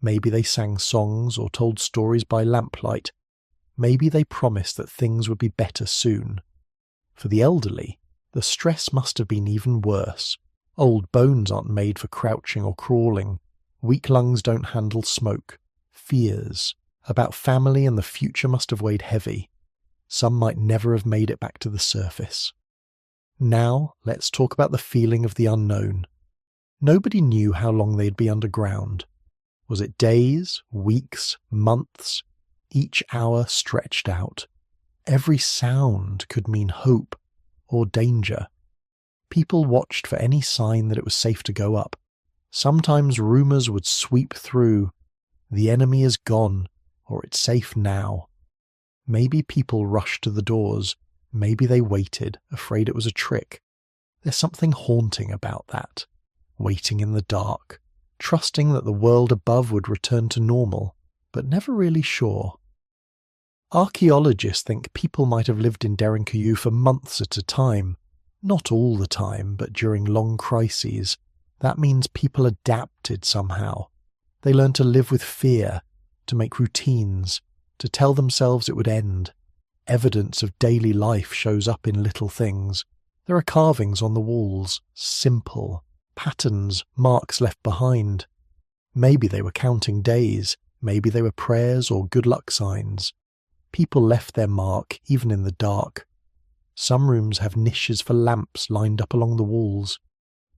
Maybe they sang songs or told stories by lamplight. Maybe they promised that things would be better soon. For the elderly, the stress must have been even worse. Old bones aren't made for crouching or crawling. Weak lungs don't handle smoke. Fears about family and the future must have weighed heavy. Some might never have made it back to the surface. Now, let's talk about the feeling of the unknown. Nobody knew how long they'd be underground. Was it days, weeks, months? Each hour stretched out. Every sound could mean hope or danger. People watched for any sign that it was safe to go up. Sometimes rumours would sweep through. The enemy is gone, or it's safe now. Maybe people rushed to the doors. Maybe they waited, afraid it was a trick. There's something haunting about that. Waiting in the dark, trusting that the world above would return to normal, but never really sure. Archaeologists think people might have lived in Derinkuyu for months at a time. Not all the time, but during long crises. That means people adapted somehow. They learned to live with fear, to make routines, to tell themselves it would end. Evidence of daily life shows up in little things. There are carvings on the walls, simple, patterns, marks left behind. Maybe they were counting days, maybe they were prayers or good luck signs. People left their mark, even in the dark. Some rooms have niches for lamps lined up along the walls.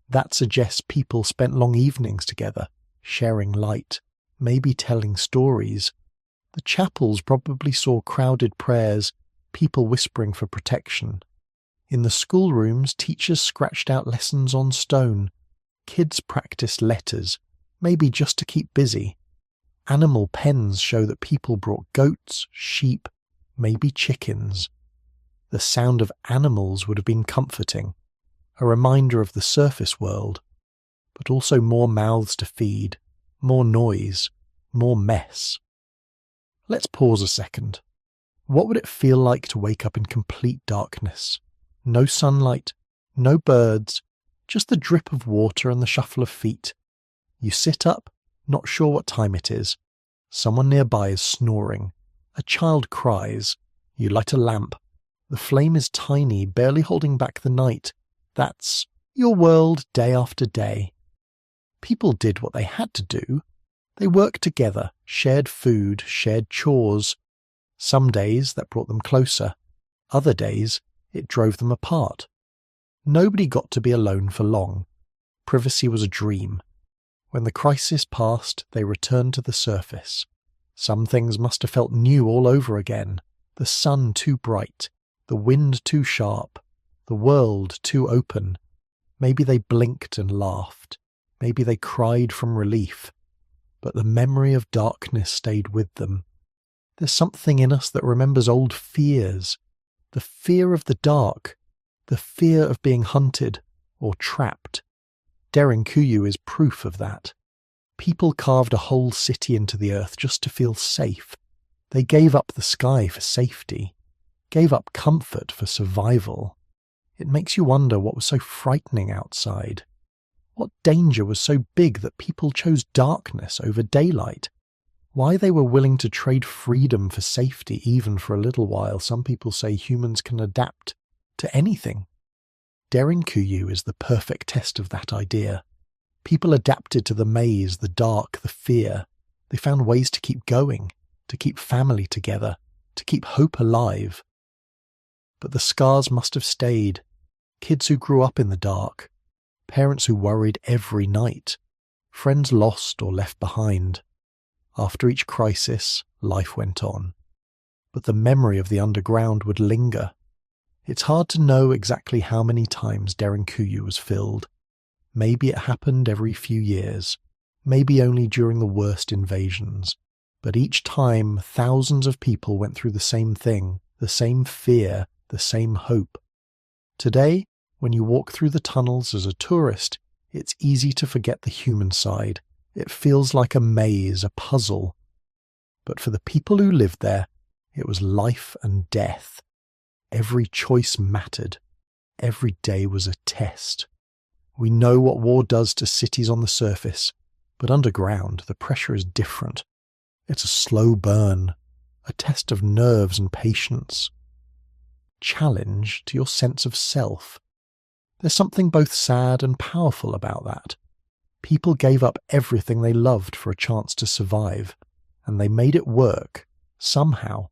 That suggests people spent long evenings together, sharing light, maybe telling stories. The chapels probably saw crowded prayers, people whispering for protection. In the schoolrooms, teachers scratched out lessons on stone. Kids practiced letters, maybe just to keep busy. Animal pens show that people brought goats, sheep, maybe chickens. The sound of animals would have been comforting, a reminder of the surface world, but also more mouths to feed, more noise, more mess. Let's pause a second. What would it feel like to wake up in complete darkness? No sunlight, no birds, just the drip of water and the shuffle of feet. You sit up, not sure what time it is. Someone nearby is snoring. A child cries. You light a lamp. The flame is tiny, barely holding back the night. That's your world day after day. People did what they had to do. They worked together, shared food, shared chores. Some days that brought them closer. Other days it drove them apart. Nobody got to be alone for long. Privacy was a dream. When the crisis passed, they returned to the surface. Some things must have felt new all over again. The sun too bright, the wind too sharp, the world too open. Maybe they blinked and laughed. Maybe they cried from relief. But the memory of darkness stayed with them. There's something in us that remembers old fears. The fear of the dark. The fear of being hunted or trapped. Derinkuyu is proof of that. People carved a whole city into the earth just to feel safe. They gave up the sky for safety, gave up comfort for survival. It makes you wonder what was so frightening outside. What danger was so big that people chose darkness over daylight? Why they were willing to trade freedom for safety even for a little while? Some people say humans can adapt to anything. Derinkuyu is the perfect test of that idea. People adapted to the maze, the dark, the fear. They found ways to keep going, to keep family together, to keep hope alive. But the scars must have stayed. Kids who grew up in the dark, parents who worried every night, friends lost or left behind. After each crisis, life went on. But the memory of the underground would linger. It's hard to know exactly how many times Derinkuyu was filled. Maybe it happened every few years, maybe only during the worst invasions. But each time, thousands of people went through the same thing, the same fear, the same hope. Today, when you walk through the tunnels as a tourist, it's easy to forget the human side. It feels like a maze, a puzzle. But for the people who lived there, it was life and death. Every choice mattered. Every day was a test. We know what war does to cities on the surface, but underground the pressure is different. It's a slow burn, a test of nerves and patience. Challenge to your sense of self. There's something both sad and powerful about that. People gave up everything they loved for a chance to survive, and they made it work, somehow.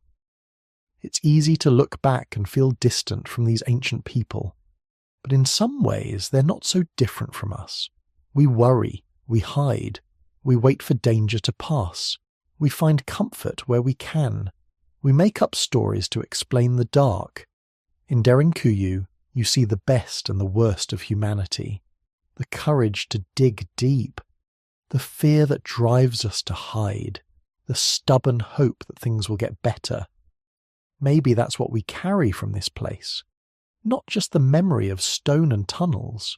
It's easy to look back and feel distant from these ancient people, but in some ways they're not so different from us. We worry, we hide, we wait for danger to pass, we find comfort where we can, we make up stories to explain the dark. In Derinkuyu, you see the best and the worst of humanity, the courage to dig deep, the fear that drives us to hide, the stubborn hope that things will get better. Maybe that's what we carry from this place, not just the memory of stone and tunnels,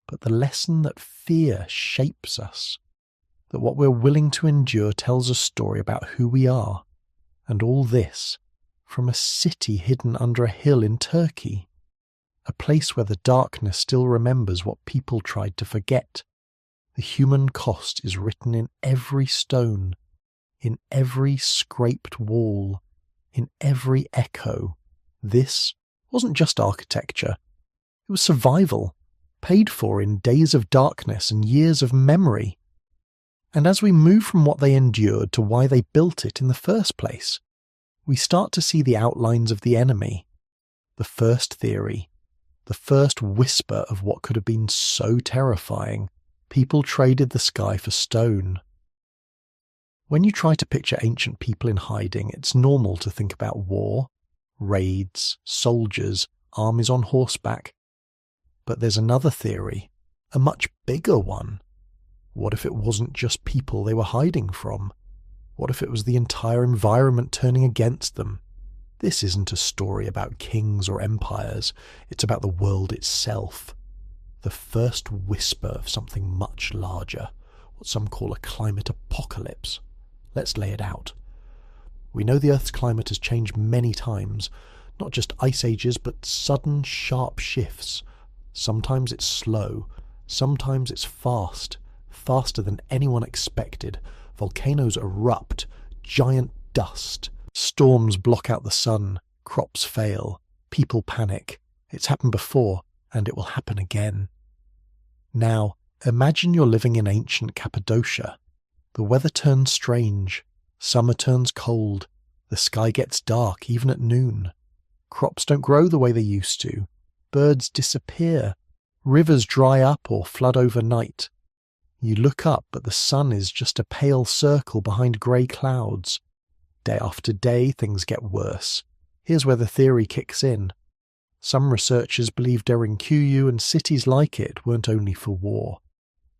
but the lesson that fear shapes us, that what we're willing to endure tells a story about who we are, and all this from a city hidden under a hill in Turkey, a place where the darkness still remembers what people tried to forget. The human cost is written in every stone, in every scraped wall, in every echo. This wasn't just architecture. It was survival, paid for in days of darkness and years of memory. And as we move from what they endured to why they built it in the first place, we start to see the outlines of the enemy. The first theory, the first whisper of what could have been so terrifying. People traded the sky for stone. When you try to picture ancient people in hiding, it's normal to think about war, raids, soldiers, armies on horseback. But there's another theory, a much bigger one. What if it wasn't just people they were hiding from? What if it was the entire environment turning against them? This isn't a story about kings or empires, it's about the world itself. The first whisper of something much larger, what some call a climate apocalypse. Let's lay it out. We know the Earth's climate has changed many times, not just ice ages, but sudden, sharp shifts. Sometimes it's slow, sometimes it's fast, faster than anyone expected. Volcanoes erupt, giant dust, storms block out the sun, crops fail, people panic. It's happened before, and it will happen again. Now, imagine you're living in ancient Cappadocia. The weather turns strange, summer turns cold, the sky gets dark even at noon. Crops don't grow the way they used to, birds disappear, rivers dry up or flood overnight. You look up, but the sun is just a pale circle behind grey clouds. Day after day, things get worse. Here's where the theory kicks in. Some researchers believe Derinkuyu and cities like it weren't only for war.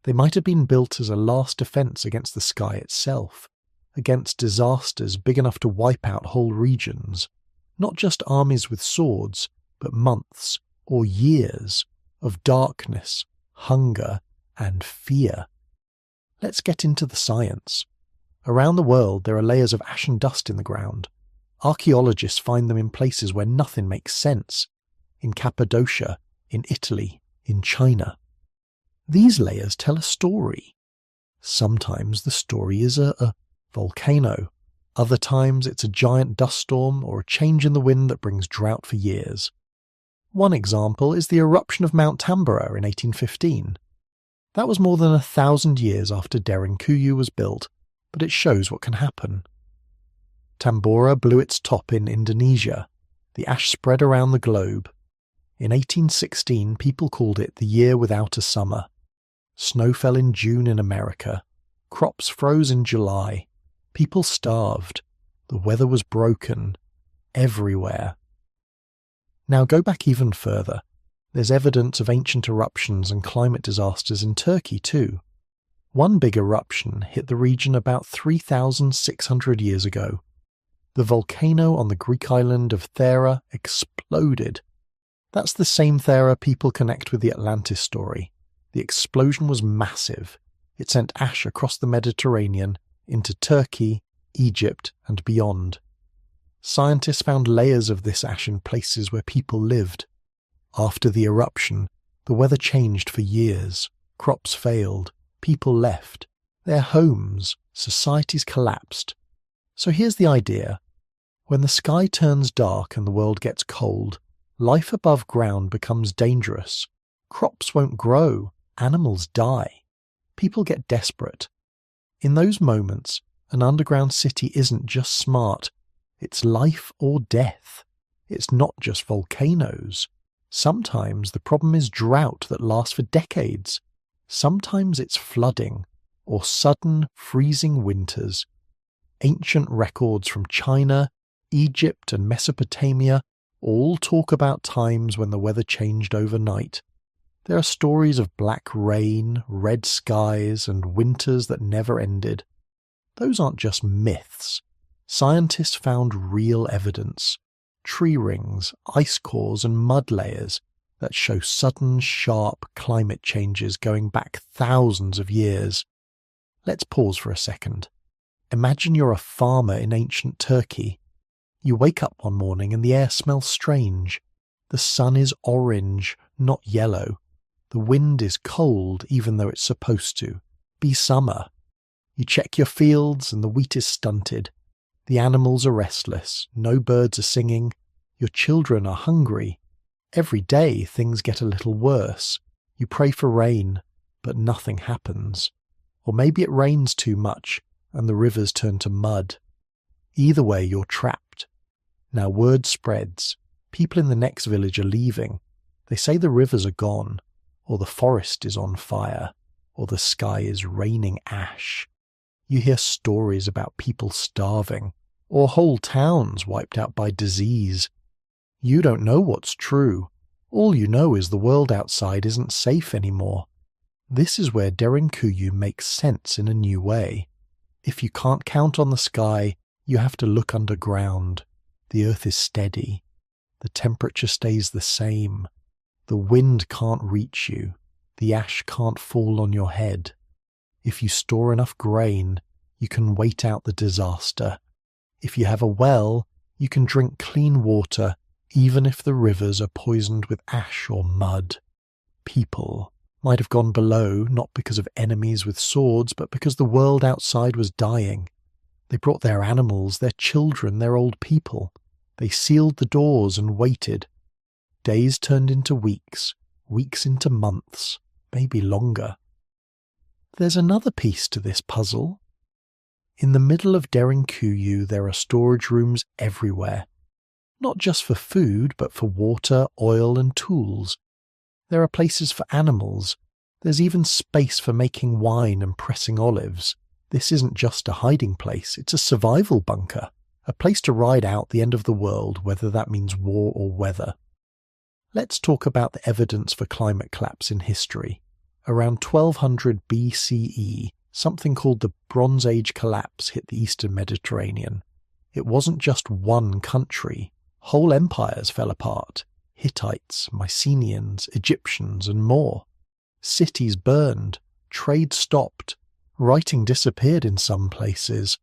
They might have been built as a last defence against the sky itself, against disasters big enough to wipe out whole regions. Not just armies with swords, but months or years of darkness, hunger, and fear. Let's get into the science. Around the world there are layers of ash and dust in the ground. Archaeologists find them in places where nothing makes sense. In Cappadocia, in Italy, in China. These layers tell a story. Sometimes the story is a volcano. Other times it's a giant dust storm or a change in the wind that brings drought for years. One example is the eruption of Mount Tambora in 1815. That was more than 1,000 years after Derinkuyu was built, but it shows what can happen. Tambora blew its top in Indonesia. The ash spread around the globe. In 1816, people called it the year without a summer. Snow fell in June in America. Crops froze in July. People starved. The weather was broken. Everywhere. Now go back even further. There's evidence of ancient eruptions and climate disasters in Turkey too. One big eruption hit the region about 3,600 years ago. The volcano on the Greek island of Thera exploded. That's the same Thera people connect with the Atlantis story. The explosion was massive. It sent ash across the Mediterranean, into Turkey, Egypt, and beyond. Scientists found layers of this ash in places where people lived. After the eruption, the weather changed for years. Crops failed. People left. Their homes, societies collapsed. So here's the idea. When the sky turns dark and the world gets cold, life above ground becomes dangerous. Crops won't grow. Animals die. People get desperate. In those moments, an underground city isn't just smart. It's life or death. It's not just volcanoes. Sometimes the problem is drought that lasts for decades. Sometimes it's flooding or sudden freezing winters. Ancient records from China, Egypt and Mesopotamia all talk about times when the weather changed overnight. There are stories of black rain, red skies, and winters that never ended. Those aren't just myths. Scientists found real evidence. Tree rings, ice cores, and mud layers that show sudden, sharp climate changes going back thousands of years. Let's pause for a second. Imagine you're a farmer in ancient Turkey. You wake up one morning and the air smells strange. The sun is orange, not yellow. The wind is cold even though it's supposed to. Be summer. You check your fields and the wheat is stunted. The animals are restless. No birds are singing. Your children are hungry. Every day things get a little worse. You pray for rain, but nothing happens. Or maybe it rains too much and the rivers turn to mud. Either way, you're trapped. Now word spreads. People in the next village are leaving. They say the rivers are gone, or the forest is on fire, or the sky is raining ash. You hear stories about people starving, or whole towns wiped out by disease. You don't know what's true. All you know is the world outside isn't safe anymore. This is where Derinkuyu makes sense in a new way. If you can't count on the sky, you have to look underground. The earth is steady. The temperature stays the same. The wind can't reach you. The ash can't fall on your head. If you store enough grain, you can wait out the disaster. If you have a well, you can drink clean water, even if the rivers are poisoned with ash or mud. People might have gone below, not because of enemies with swords, but because the world outside was dying. They brought their animals, their children, their old people. They sealed the doors and waited. Days turned into weeks, weeks into months, maybe longer. There's another piece to this puzzle. In the middle of Derinkuyu, there are storage rooms everywhere. Not just for food, but for water, oil, and tools. There are places for animals. There's even space for making wine and pressing olives. This isn't just a hiding place, it's a survival bunker. A place to ride out the end of the world, whether that means war or weather. Let's talk about the evidence for climate collapse in history. Around 1200 BCE, something called the Bronze Age collapse hit the eastern Mediterranean. It wasn't just one country. Whole empires fell apart. Hittites, Mycenaeans, Egyptians, and more. Cities burned. Trade stopped. Writing disappeared in some places.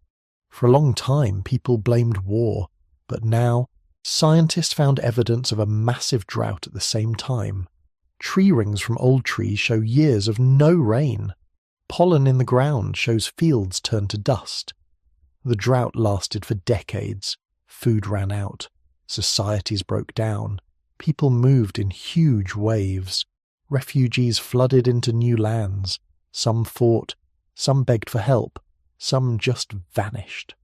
For a long time, people blamed war. But now, scientists found evidence of a massive drought at the same time. Tree rings from old trees show years of no rain. Pollen in the ground shows fields turn to dust. The drought lasted for decades. Food ran out. Societies broke down. People moved in huge waves. Refugees flooded into new lands. Some fought. Some begged for help. Some just vanished.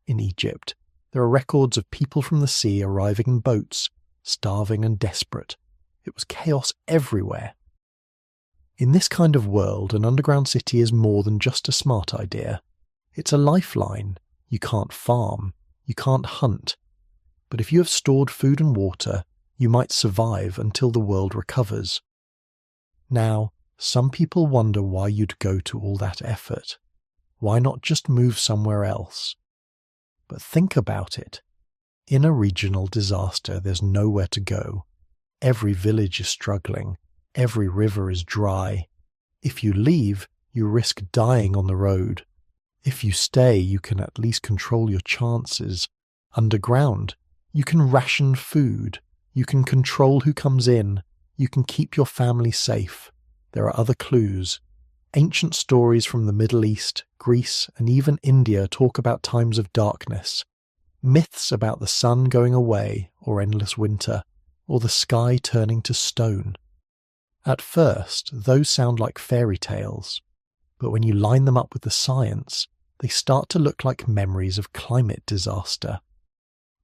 In Egypt, there are records of people from the sea arriving in boats, starving and desperate. It was chaos everywhere. In this kind of world, an underground city is more than just a smart idea. It's a lifeline. You can't farm. You can't hunt. But if you have stored food and water, you might survive until the world recovers. Now, some people wonder why you'd go to all that effort. Why not just move somewhere else? But think about it. In a regional disaster, there's nowhere to go. Every village is struggling. Every river is dry. If you leave, you risk dying on the road. If you stay, you can at least control your chances. Underground, you can ration food, you can control who comes in, you can keep your family safe. There are other clues. Ancient stories from the Middle East, Greece, and even India talk about times of darkness. Myths about the sun going away, or endless winter, or the sky turning to stone. At first, those sound like fairy tales, but when you line them up with the science, they start to look like memories of climate disaster.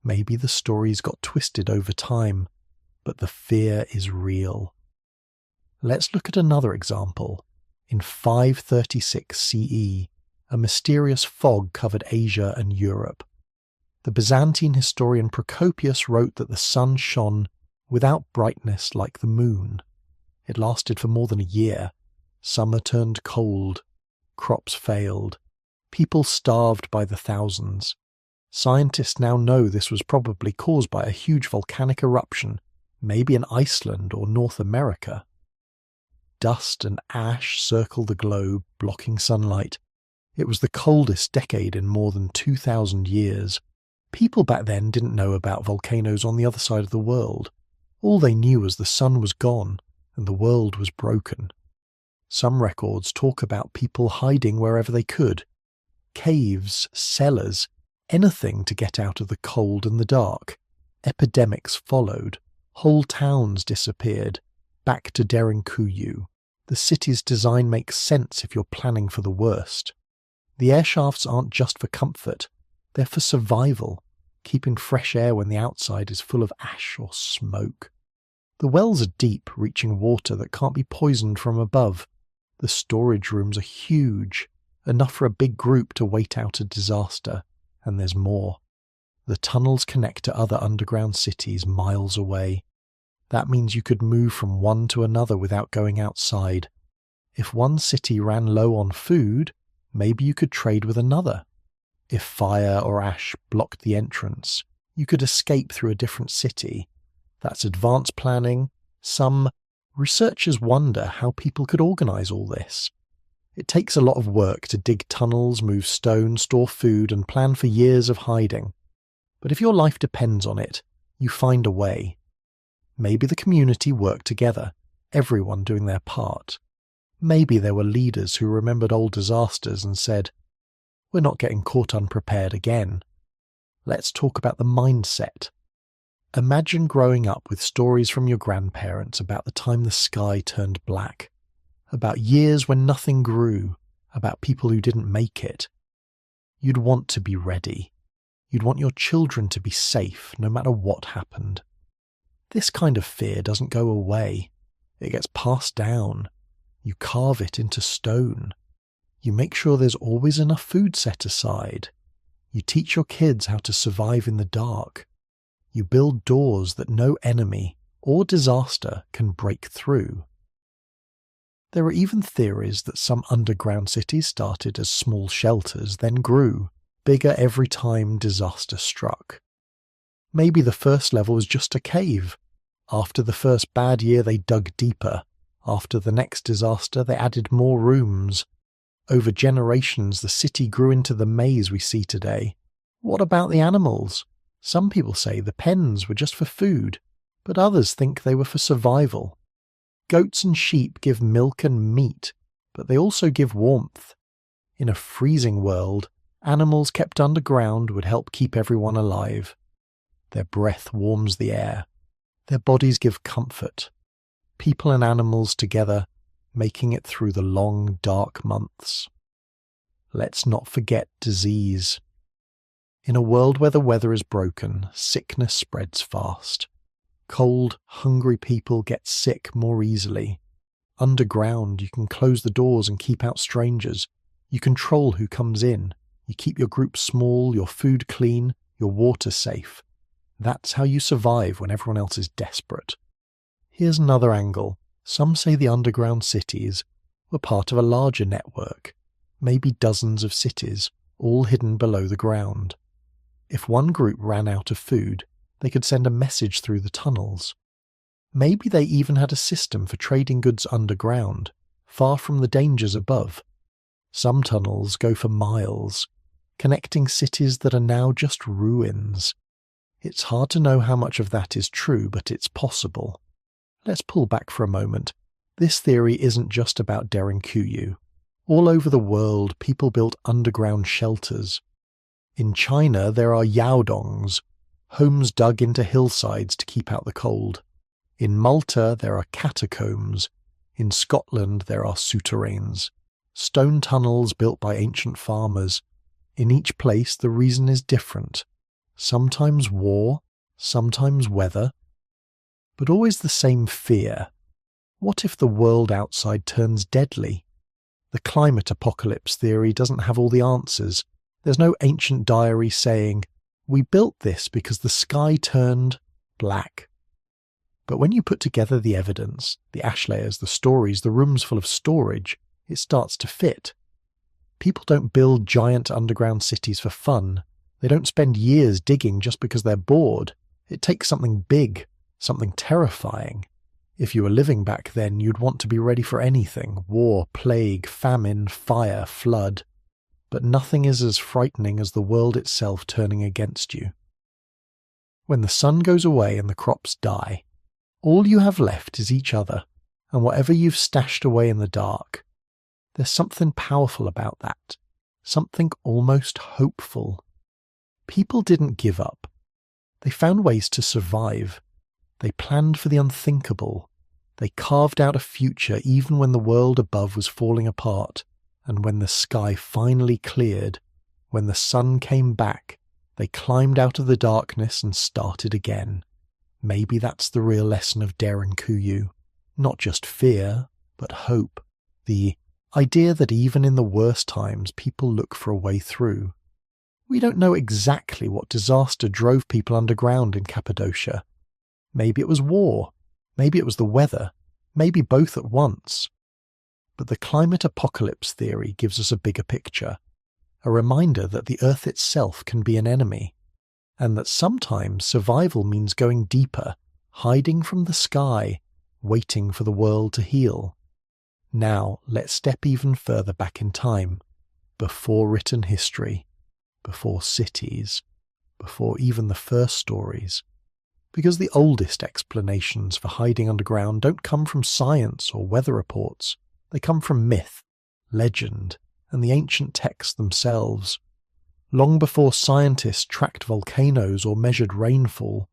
Maybe the stories got twisted over time, but the fear is real. Let's look at another example. In 536 CE, a mysterious fog covered Asia and Europe. The Byzantine historian Procopius wrote that the sun shone without brightness like the moon. It lasted for more than a year. Summer turned cold. Crops failed. People starved by the thousands. Scientists now know this was probably caused by a huge volcanic eruption, maybe in Iceland or North America. Dust and ash circle the globe, blocking sunlight. It was the coldest decade in more than 2,000 years. People back then didn't know about volcanoes on the other side of the world. All they knew was the sun was gone and the world was broken. Some records talk about people hiding wherever they could. Caves, cellars, anything to get out of the cold and the dark. Epidemics followed. Whole towns disappeared. Back to Derinkuyu. The city's design makes sense if you're planning for the worst. The air shafts aren't just for comfort. They're for survival, keeping fresh air when the outside is full of ash or smoke. The wells are deep, reaching water that can't be poisoned from above. The storage rooms are huge, enough for a big group to wait out a disaster, and there's more. The tunnels connect to other underground cities miles away. That means you could move from one to another without going outside. If one city ran low on food, maybe you could trade with another. If fire or ash blocked the entrance, you could escape through a different city. That's advanced planning. Some researchers wonder how people could organize all this. It takes a lot of work to dig tunnels, move stone, store food, and plan for years of hiding. But if your life depends on it, you find a way. Maybe the community worked together, everyone doing their part. Maybe there were leaders who remembered old disasters and said, "We're not getting caught unprepared again." Let's talk about the mindset. Imagine growing up with stories from your grandparents about the time the sky turned black, about years when nothing grew, about people who didn't make it. You'd want to be ready. You'd want your children to be safe no matter what happened. This kind of fear doesn't go away. It gets passed down. You carve it into stone. You make sure there's always enough food set aside. You teach your kids how to survive in the dark. You build doors that no enemy or disaster can break through. There are even theories that some underground cities started as small shelters, then grew, bigger every time disaster struck. Maybe the first level was just a cave. After the first bad year, they dug deeper. After the next disaster, they added more rooms. Over generations, the city grew into the maze we see today. What about the animals? Some people say the pens were just for food, but others think they were for survival. Goats and sheep give milk and meat, but they also give warmth. In a freezing world, animals kept underground would help keep everyone alive. Their breath warms the air. Their bodies give comfort. People and animals together, making it through the long, dark months. Let's not forget disease. In a world where the weather is broken, sickness spreads fast. Cold, hungry people get sick more easily. Underground, you can close the doors and keep out strangers. You control who comes in. You keep your group small, your food clean, your water safe. That's how you survive when everyone else is desperate. Here's another angle. Some say the underground cities were part of a larger network, maybe dozens of cities, all hidden below the ground. If one group ran out of food, they could send a message through the tunnels. Maybe they even had a system for trading goods underground, far from the dangers above. Some tunnels go for miles, connecting cities that are now just ruins. It's hard to know how much of that is true, but it's possible. Let's pull back for a moment. This theory isn't just about Derinkuyu. All over the world, people built underground shelters. In China, there are yaodongs, homes dug into hillsides to keep out the cold. In Malta, there are catacombs. In Scotland, there are souterrains, stone tunnels built by ancient farmers. In each place, the reason is different. Sometimes war, sometimes weather, but always the same fear. What if the world outside turns deadly? The climate apocalypse theory doesn't have all the answers. There's no ancient diary saying, "We built this because the sky turned black." But when you put together the evidence, the ash layers, the stories, the rooms full of storage, it starts to fit. People don't build giant underground cities for fun. They don't spend years digging just because they're bored. It takes something big, something terrifying. If you were living back then, you'd want to be ready for anything: war, plague, famine, fire, flood. But nothing is as frightening as the world itself turning against you. When the sun goes away and the crops die, all you have left is each other and whatever you've stashed away in the dark. There's something powerful about that, something almost hopeful. People didn't give up. They found ways to survive. They planned for the unthinkable. They carved out a future even when the world above was falling apart, and when the sky finally cleared, when the sun came back, they climbed out of the darkness and started again. Maybe that's the real lesson of Derinkuyu. Not just fear, but hope. The idea that even in the worst times, people look for a way through. We don't know exactly what disaster drove people underground in Cappadocia. Maybe it was war. Maybe it was the weather. Maybe both at once. But the climate apocalypse theory gives us a bigger picture, a reminder that the Earth itself can be an enemy, and that sometimes survival means going deeper, hiding from the sky, waiting for the world to heal. Now let's step even further back in time, before written history, before cities, before even the first stories. Because the oldest explanations for hiding underground don't come from science or weather reports. They come from myth, legend, and the ancient texts themselves. Long before scientists tracked volcanoes or measured rainfall,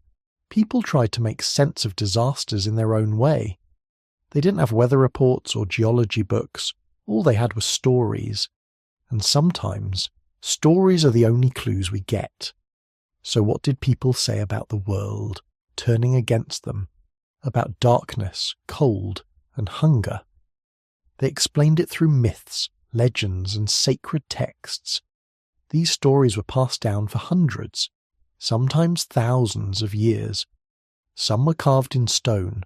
people tried to make sense of disasters in their own way. They didn't have weather reports or geology books. All they had was stories. And sometimes, stories are the only clues we get. So what did people say about the world turning against them? About darkness, cold, and hunger? They explained it through myths, legends, and sacred texts. These stories were passed down for hundreds, sometimes thousands of years. Some were carved in stone,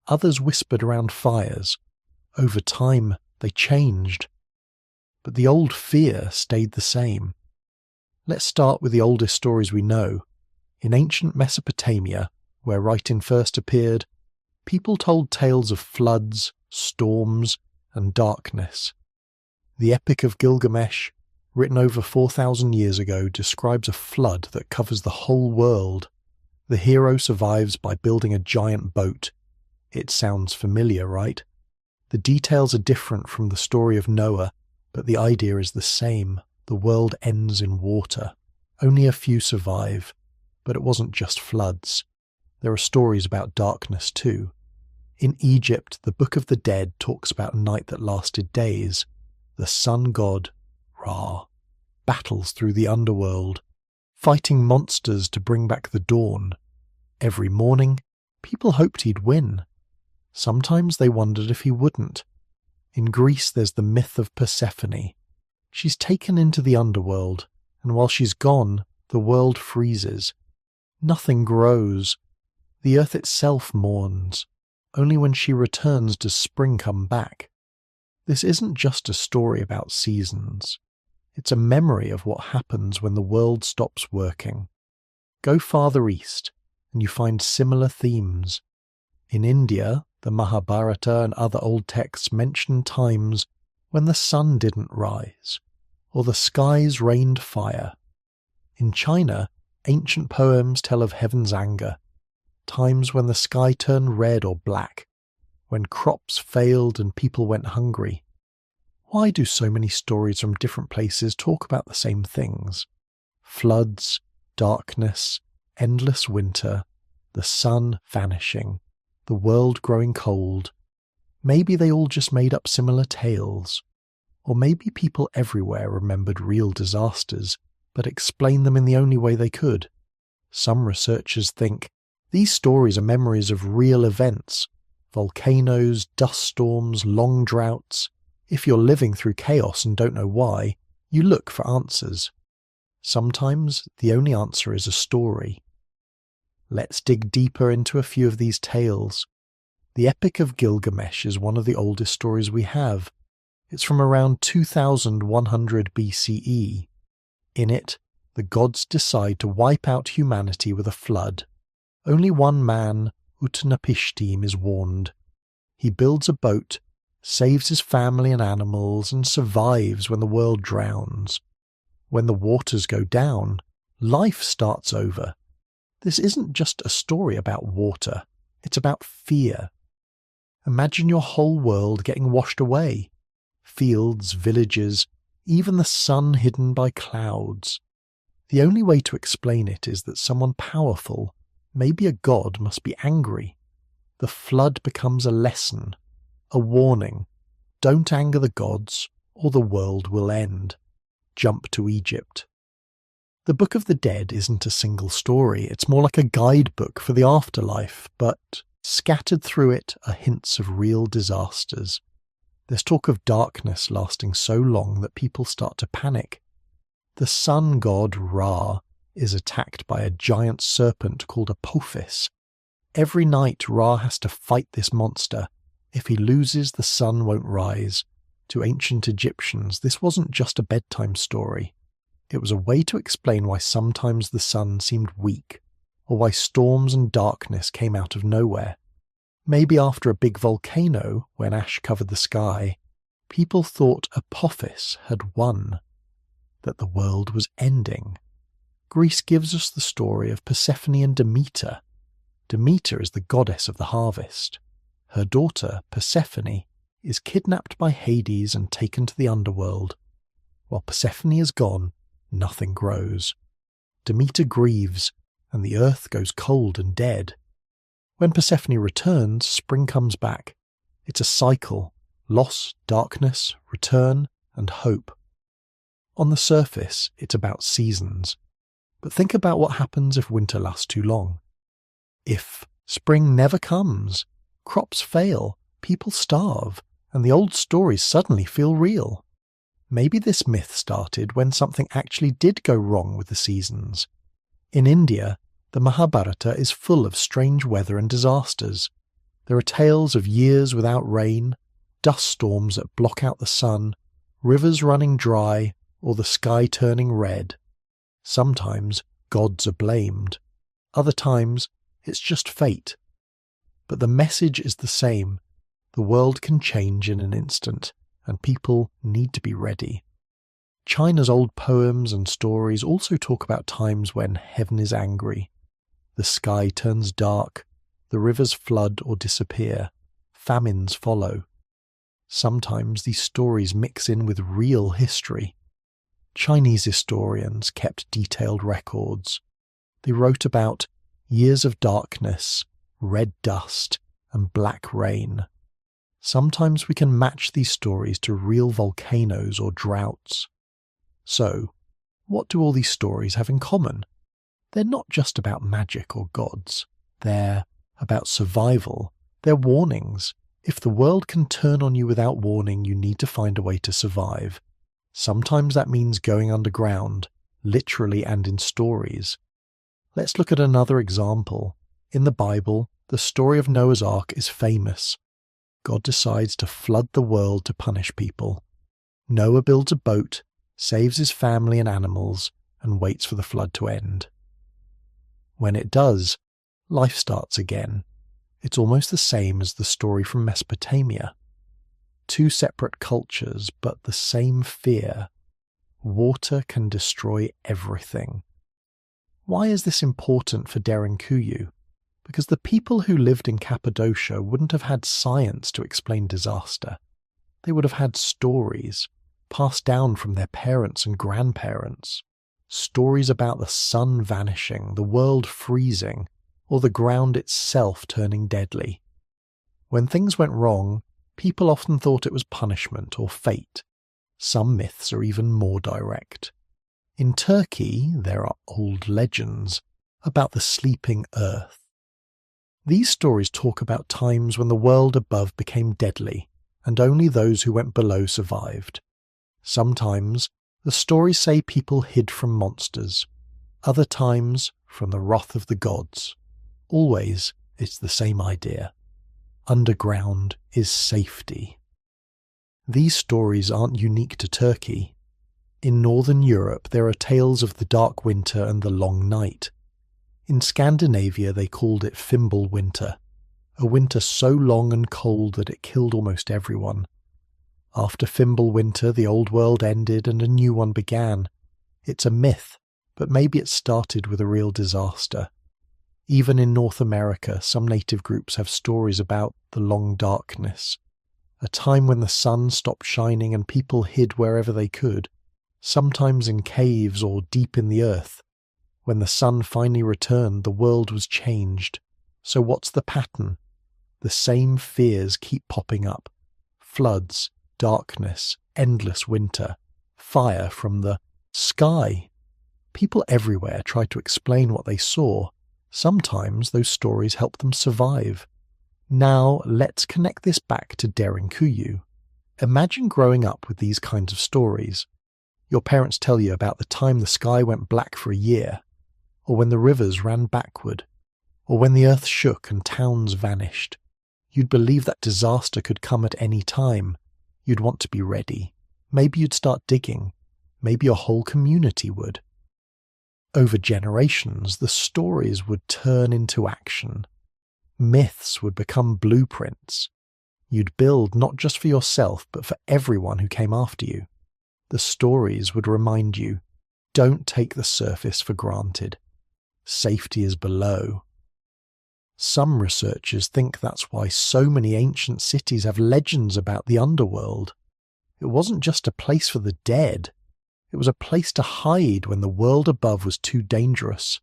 others whispered around fires. Over time, they changed. But the old fear stayed the same. Let's start with the oldest stories we know. In ancient Mesopotamia, where writing first appeared, people told tales of floods, storms, and darkness. The Epic of Gilgamesh, written over 4,000 years ago, describes a flood that covers the whole world. The hero survives by building a giant boat. It sounds familiar, right? The details are different from the story of Noah, but the idea is the same. The world ends in water. Only a few survive. But it wasn't just floods. There are stories about darkness too. In Egypt, the Book of the Dead talks about a night that lasted days. The sun god, Ra, battles through the underworld, fighting monsters to bring back the dawn. Every morning, people hoped he'd win. Sometimes they wondered if he wouldn't. In Greece, there's the myth of Persephone. She's taken into the underworld, and while she's gone, the world freezes. Nothing grows. The earth itself mourns. Only when she returns does spring come back. This isn't just a story about seasons. It's a memory of what happens when the world stops working. Go farther east, and you find similar themes. In India, the Mahabharata and other old texts mention times when the sun didn't rise, or the skies rained fire. In China, Ancient poems tell of heaven's anger, times when the sky turned red or black, when crops failed and people went hungry. Why do so many stories from different places talk about the same things? Floods, darkness, endless winter, the sun vanishing, the world growing cold. Maybe they all just made up similar tales. Or maybe people everywhere remembered real disasters, but explained them in the only way they could. Some researchers think these stories are memories of real events, volcanoes, dust storms, long droughts. If you're living through chaos and don't know why, you look for answers. Sometimes the only answer is a story. Let's dig deeper into a few of these tales. The Epic of Gilgamesh is one of the oldest stories we have. It's from around 2100 BCE. In it, the gods decide to wipe out humanity with a flood. Only one man, Utnapishtim, is warned. He builds a boat, saves his family and animals, and survives when the world drowns. When the waters go down, life starts over. This isn't just a story about water, it's about fear. Imagine your whole world getting washed away. Fields, villages, even the sun hidden by clouds. The only way to explain it is that someone powerful, maybe a god, must be angry. The flood becomes a lesson, a warning. Don't anger the gods, or the world will end. Jump to Egypt. The Book of the Dead isn't a single story, it's more like a guidebook for the afterlife, but scattered through it are hints of real disasters. There's talk of darkness lasting so long that people start to panic. The sun god Ra is attacked by a giant serpent called Apophis. Every night Ra has to fight this monster. If he loses, the sun won't rise. To ancient Egyptians, this wasn't just a bedtime story. It was a way to explain why sometimes the sun seemed weak, or why storms and darkness came out of nowhere. Maybe after a big volcano, when ash covered the sky, people thought Apophis had won, that the world was ending. Greece gives us the story of Persephone and Demeter. Demeter is the goddess of the harvest. Her daughter, Persephone, is kidnapped by Hades and taken to the underworld. While Persephone is gone, nothing grows. Demeter grieves, and the earth goes cold and dead. When Persephone returns, spring comes back. It's a cycle: loss, darkness, return, and hope. On the surface, it's about seasons. But think about what happens if winter lasts too long. If spring never comes, crops fail, people starve, and the old stories suddenly feel real. Maybe this myth started when something actually did go wrong with the seasons. In India, the Mahabharata is full of strange weather and disasters. There are tales of years without rain, dust storms that block out the sun, rivers running dry, or the sky turning red. Sometimes gods are blamed. Other times, it's just fate. But the message is the same. The world can change in an instant, and people need to be ready. China's old poems and stories also talk about times when heaven is angry. The sky turns dark, the rivers flood or disappear, famines follow. Sometimes these stories mix in with real history. Chinese historians kept detailed records. They wrote about years of darkness, red dust, and black rain. Sometimes we can match these stories to real volcanoes or droughts. So, what do all these stories have in common? They're not just about magic or gods. They're about survival. They're warnings. If the world can turn on you without warning, you need to find a way to survive. Sometimes that means going underground, literally and in stories. Let's look at another example. In the Bible, the story of Noah's Ark is famous. God decides to flood the world to punish people. Noah builds a boat, saves his family and animals, and waits for the flood to end. When it does, life starts again. It's almost the same as the story from Mesopotamia. Two separate cultures, but the same fear. Water can destroy everything. Why is this important for Derinkuyu? Because the people who lived in Cappadocia wouldn't have had science to explain disaster. They would have had stories, passed down from their parents and grandparents. Stories about the sun vanishing, the world freezing, or the ground itself turning deadly. When things went wrong, people often thought it was punishment or fate. Some myths are even more direct. In Turkey, there are old legends about the sleeping earth. These stories talk about times when the world above became deadly, and only those who went below survived. Sometimes, the stories say people hid from monsters. Other times, from the wrath of the gods. Always, it's the same idea. Underground is safety. These stories aren't unique to Turkey. In Northern Europe, there are tales of the dark winter and the long night. In Scandinavia, they called it Fimble Winter, a winter so long and cold that it killed almost everyone. After Fimble Winter, the old world ended and a new one began. It's a myth, but maybe it started with a real disaster. Even in North America, some native groups have stories about the long darkness, a time when the sun stopped shining and people hid wherever they could, sometimes in caves or deep in the earth. When the sun finally returned, the world was changed. So what's the pattern? The same fears keep popping up. Floods, darkness, endless winter, fire from the sky. People everywhere try to explain what they saw. Sometimes those stories help them survive. Now let's connect this back to Derinkuyu. Imagine growing up with these kinds of stories. Your parents tell you about the time the sky went black for a year, or when the rivers ran backward, or when the earth shook and towns vanished. You'd believe that disaster could come at any time. You'd want to be ready. Maybe you'd start digging. Maybe your whole community would. Over generations, the stories would turn into action. Myths would become blueprints. You'd build not just for yourself, but for everyone who came after you. The stories would remind you, don't take the surface for granted. Safety is below. Some researchers think that's why so many ancient cities have legends about the underworld. It wasn't just a place for the dead. It was a place to hide when the world above was too dangerous.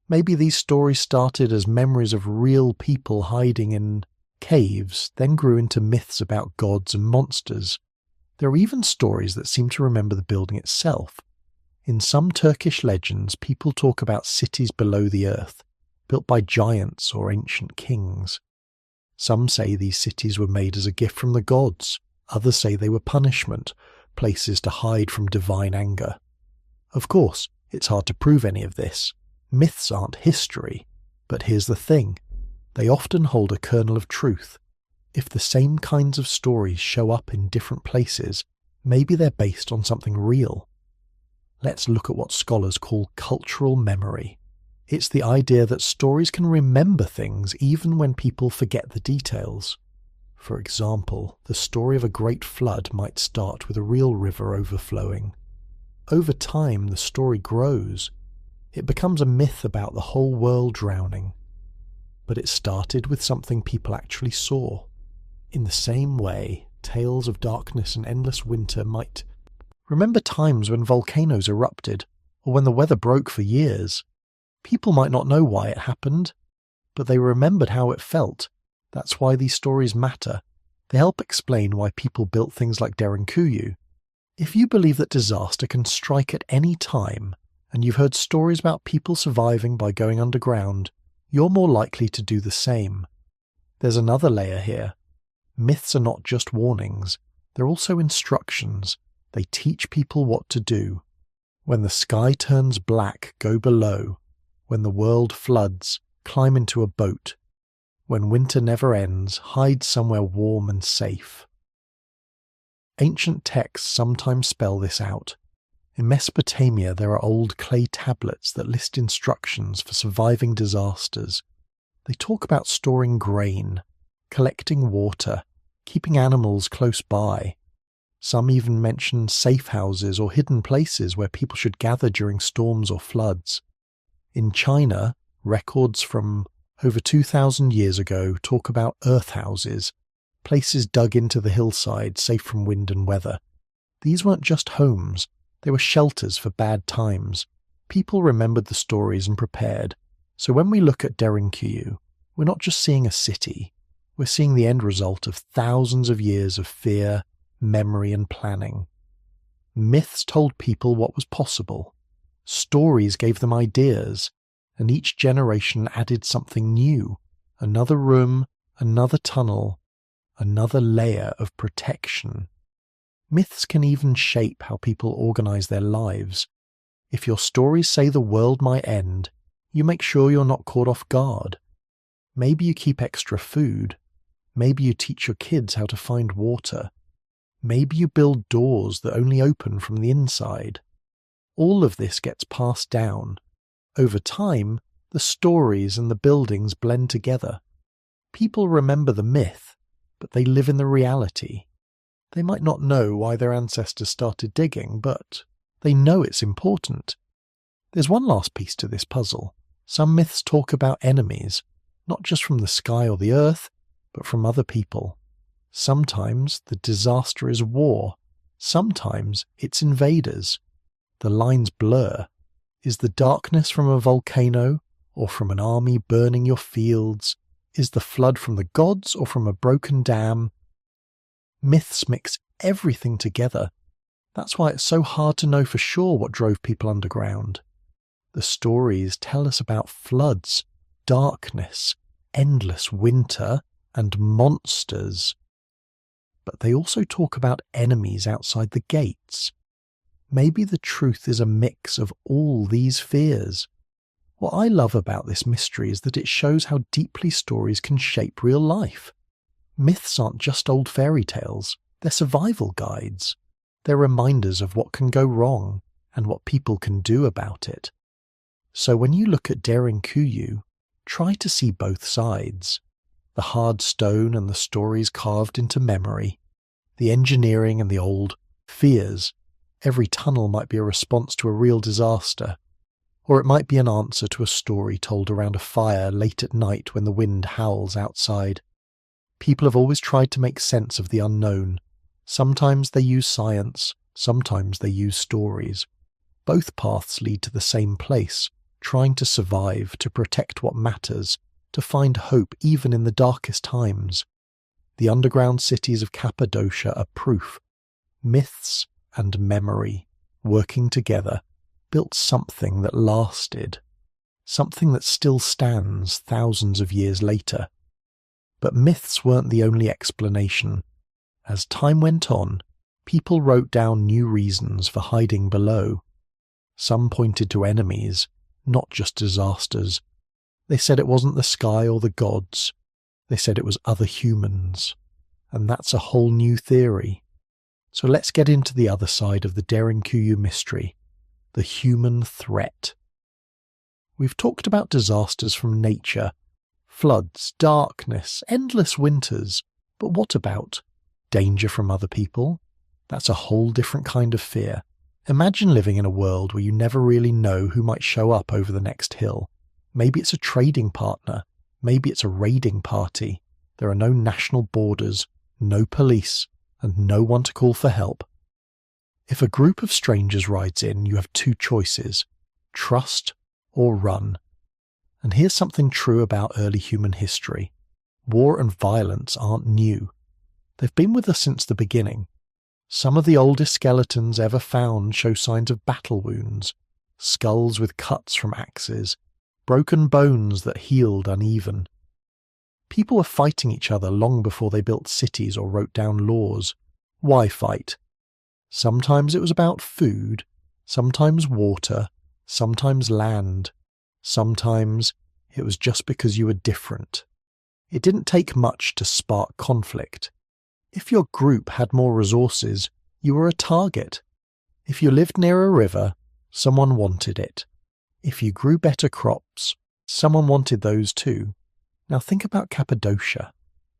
Maybe these stories started as memories of real people hiding in caves, then grew into myths about gods and monsters. There are even stories that seem to remember the building itself. In some Turkish legends, people talk about cities below the earth, built by giants or ancient kings. Some say these cities were made as a gift from the gods. Others say they were punishment, places to hide from divine anger. Of course, it's hard to prove any of this. Myths aren't history. But here's the thing. They often hold a kernel of truth. If the same kinds of stories show up in different places, maybe they're based on something real. Let's look at what scholars call cultural memory. It's the idea that stories can remember things even when people forget the details. For example, the story of a great flood might start with a real river overflowing. Over time, the story grows. It becomes a myth about the whole world drowning. But it started with something people actually saw. In the same way, tales of darkness and endless winter might remember times when volcanoes erupted, or when the weather broke for years. People might not know why it happened, but they remembered how it felt. That's why these stories matter. They help explain why people built things like Derinkuyu. If you believe that disaster can strike at any time, and you've heard stories about people surviving by going underground, you're more likely to do the same. There's another layer here. Myths are not just warnings, they're also instructions. They teach people what to do. When the sky turns black, go below. When the world floods, climb into a boat. When winter never ends, hide somewhere warm and safe. Ancient texts sometimes spell this out. In Mesopotamia, there are old clay tablets that list instructions for surviving disasters. They talk about storing grain, collecting water, keeping animals close by. Some even mention safe houses or hidden places where people should gather during storms or floods. In China, records from over 2,000 years ago talk about earth houses, places dug into the hillside safe from wind and weather. These weren't just homes, they were shelters for bad times. People remembered the stories and prepared. So when we look at Derinkuyu, we're not just seeing a city, we're seeing the end result of thousands of years of fear, memory and planning. Myths told people what was possible. Stories gave them ideas, and each generation added something new. Another room, another tunnel, another layer of protection. Myths can even shape how people organize their lives. If your stories say the world might end, you make sure you're not caught off guard. Maybe you keep extra food. Maybe you teach your kids how to find water. Maybe you build doors that only open from the inside. All of this gets passed down. Over time, the stories and the buildings blend together. People remember the myth, but they live in the reality. They might not know why their ancestors started digging, but they know it's important. There's one last piece to this puzzle. Some myths talk about enemies, not just from the sky or the earth, but from other people. Sometimes the disaster is war. Sometimes it's invaders. The lines blur. Is the darkness from a volcano or from an army burning your fields? Is the flood from the gods or from a broken dam? Myths mix everything together. That's why it's so hard to know for sure what drove people underground. The stories tell us about floods, darkness, endless winter, and monsters. But they also talk about enemies outside the gates. Maybe the truth is a mix of all these fears. What I love about this mystery is that it shows how deeply stories can shape real life. Myths aren't just old fairy tales, they're survival guides. They're reminders of what can go wrong and what people can do about it. So when you look at Derinkuyu, try to see both sides. The hard stone and the stories carved into memory. The engineering and the old fears. Every tunnel might be a response to a real disaster. Or it might be an answer to a story told around a fire late at night when the wind howls outside. People have always tried to make sense of the unknown. Sometimes they use science, sometimes they use stories. Both paths lead to the same place, trying to survive, to protect what matters, to find hope even in the darkest times. The underground cities of Cappadocia are proof. Myths and memory, working together, built something that lasted, something that still stands thousands of years later. But myths weren't the only explanation. As time went on, people wrote down new reasons for hiding below. Some pointed to enemies, not just disasters. They said it wasn't the sky or the gods. They said it was other humans. And that's a whole new theory. So let's get into the other side of the Derinkuyu mystery, the human threat. We've talked about disasters from nature, floods, darkness, endless winters, but what about danger from other people? That's a whole different kind of fear. Imagine living in a world where you never really know who might show up over the next hill. Maybe it's a trading partner, maybe it's a raiding party. There are no national borders, no police, and no one to call for help. If a group of strangers rides in, you have two choices: trust or run. And here's something true about early human history. War and violence aren't new. They've been with us since the beginning. Some of the oldest skeletons ever found show signs of battle wounds, skulls with cuts from axes, broken bones that healed uneven. People were fighting each other long before they built cities or wrote down laws. Why fight? Sometimes it was about food, sometimes water, sometimes land. Sometimes it was just because you were different. It didn't take much to spark conflict. If your group had more resources, you were a target. If you lived near a river, someone wanted it. If you grew better crops, someone wanted those too. Now think about Cappadocia.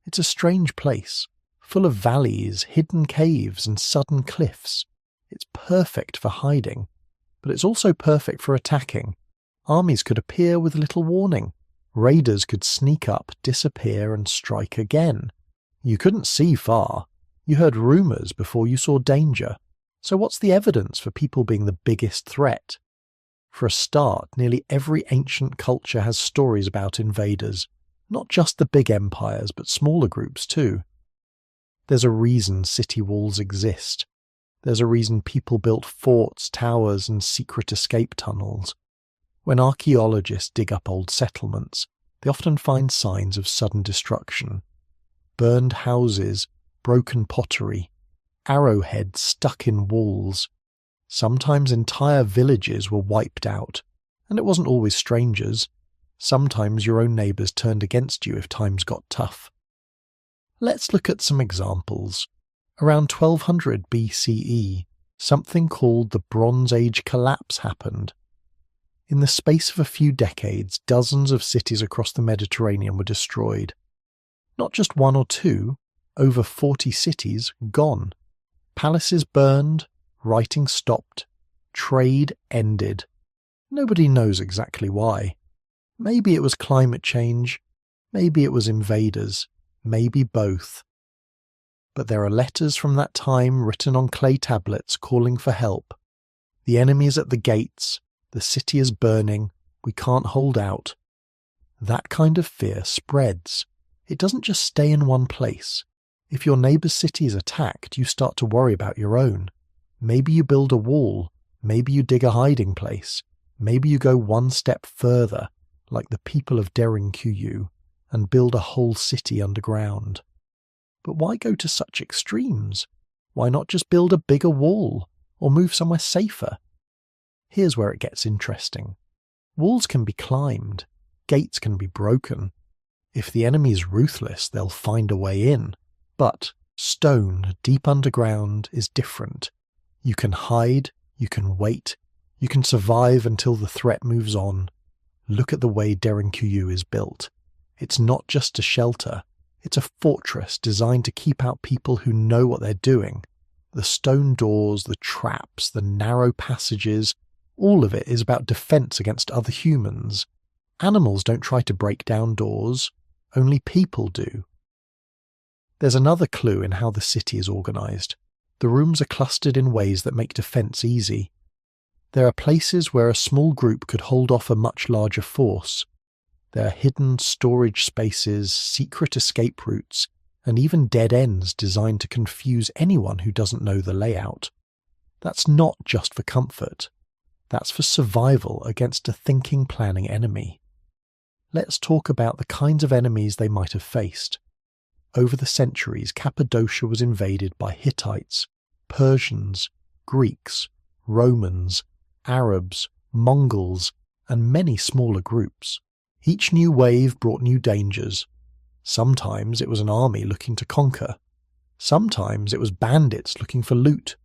It's a strange place, full of valleys, hidden caves, and sudden cliffs. It's perfect for hiding, but it's also perfect for attacking. Armies could appear with little warning. Raiders could sneak up, disappear, and strike again. You couldn't see far. You heard rumours before you saw danger. So what's the evidence for people being the biggest threat? For a start, nearly every ancient culture has stories about invaders. Not just the big empires, but smaller groups too. There's a reason city walls exist. There's a reason people built forts, towers, and secret escape tunnels. When archaeologists dig up old settlements, they often find signs of sudden destruction. Burned houses, broken pottery, arrowheads stuck in walls. Sometimes entire villages were wiped out, and it wasn't always strangers. Sometimes your own neighbours turned against you if times got tough. Let's look at some examples. Around 1200 BCE, something called the Bronze Age collapse happened. In the space of a few decades, dozens of cities across the Mediterranean were destroyed. Not just one or two, over 40 cities gone. Palaces burned, writing stopped, trade ended. Nobody knows exactly why. Maybe it was climate change, maybe it was invaders, maybe both. But there are letters from that time written on clay tablets calling for help. The enemy is at the gates, the city is burning, we can't hold out. That kind of fear spreads. It doesn't just stay in one place. If your neighbour's city is attacked, you start to worry about your own. Maybe you build a wall, maybe you dig a hiding place, maybe you go one step further, like the people of Derinkuyu, and build a whole city underground. But why go to such extremes? Why not just build a bigger wall, or move somewhere safer? Here's where it gets interesting. Walls can be climbed, gates can be broken. If the enemy is ruthless, they'll find a way in. But stone, deep underground, is different. You can hide, you can wait, you can survive until the threat moves on. Look at the way Derinkuyu is built. It's not just a shelter, it's a fortress designed to keep out people who know what they're doing. The stone doors, the traps, the narrow passages, all of it is about defense against other humans. Animals don't try to break down doors, only people do. There's another clue in how the city is organized. The rooms are clustered in ways that make defense easy. There are places where a small group could hold off a much larger force. There are hidden storage spaces, secret escape routes, and even dead ends designed to confuse anyone who doesn't know the layout. That's not just for comfort. That's for survival against a thinking, planning enemy. Let's talk about the kinds of enemies they might have faced. Over the centuries, Cappadocia was invaded by Hittites, Persians, Greeks, Romans, Arabs, Mongols, and many smaller groups. Each new wave brought new dangers. Sometimes it was an army looking to conquer. Sometimes it was bandits looking for loot.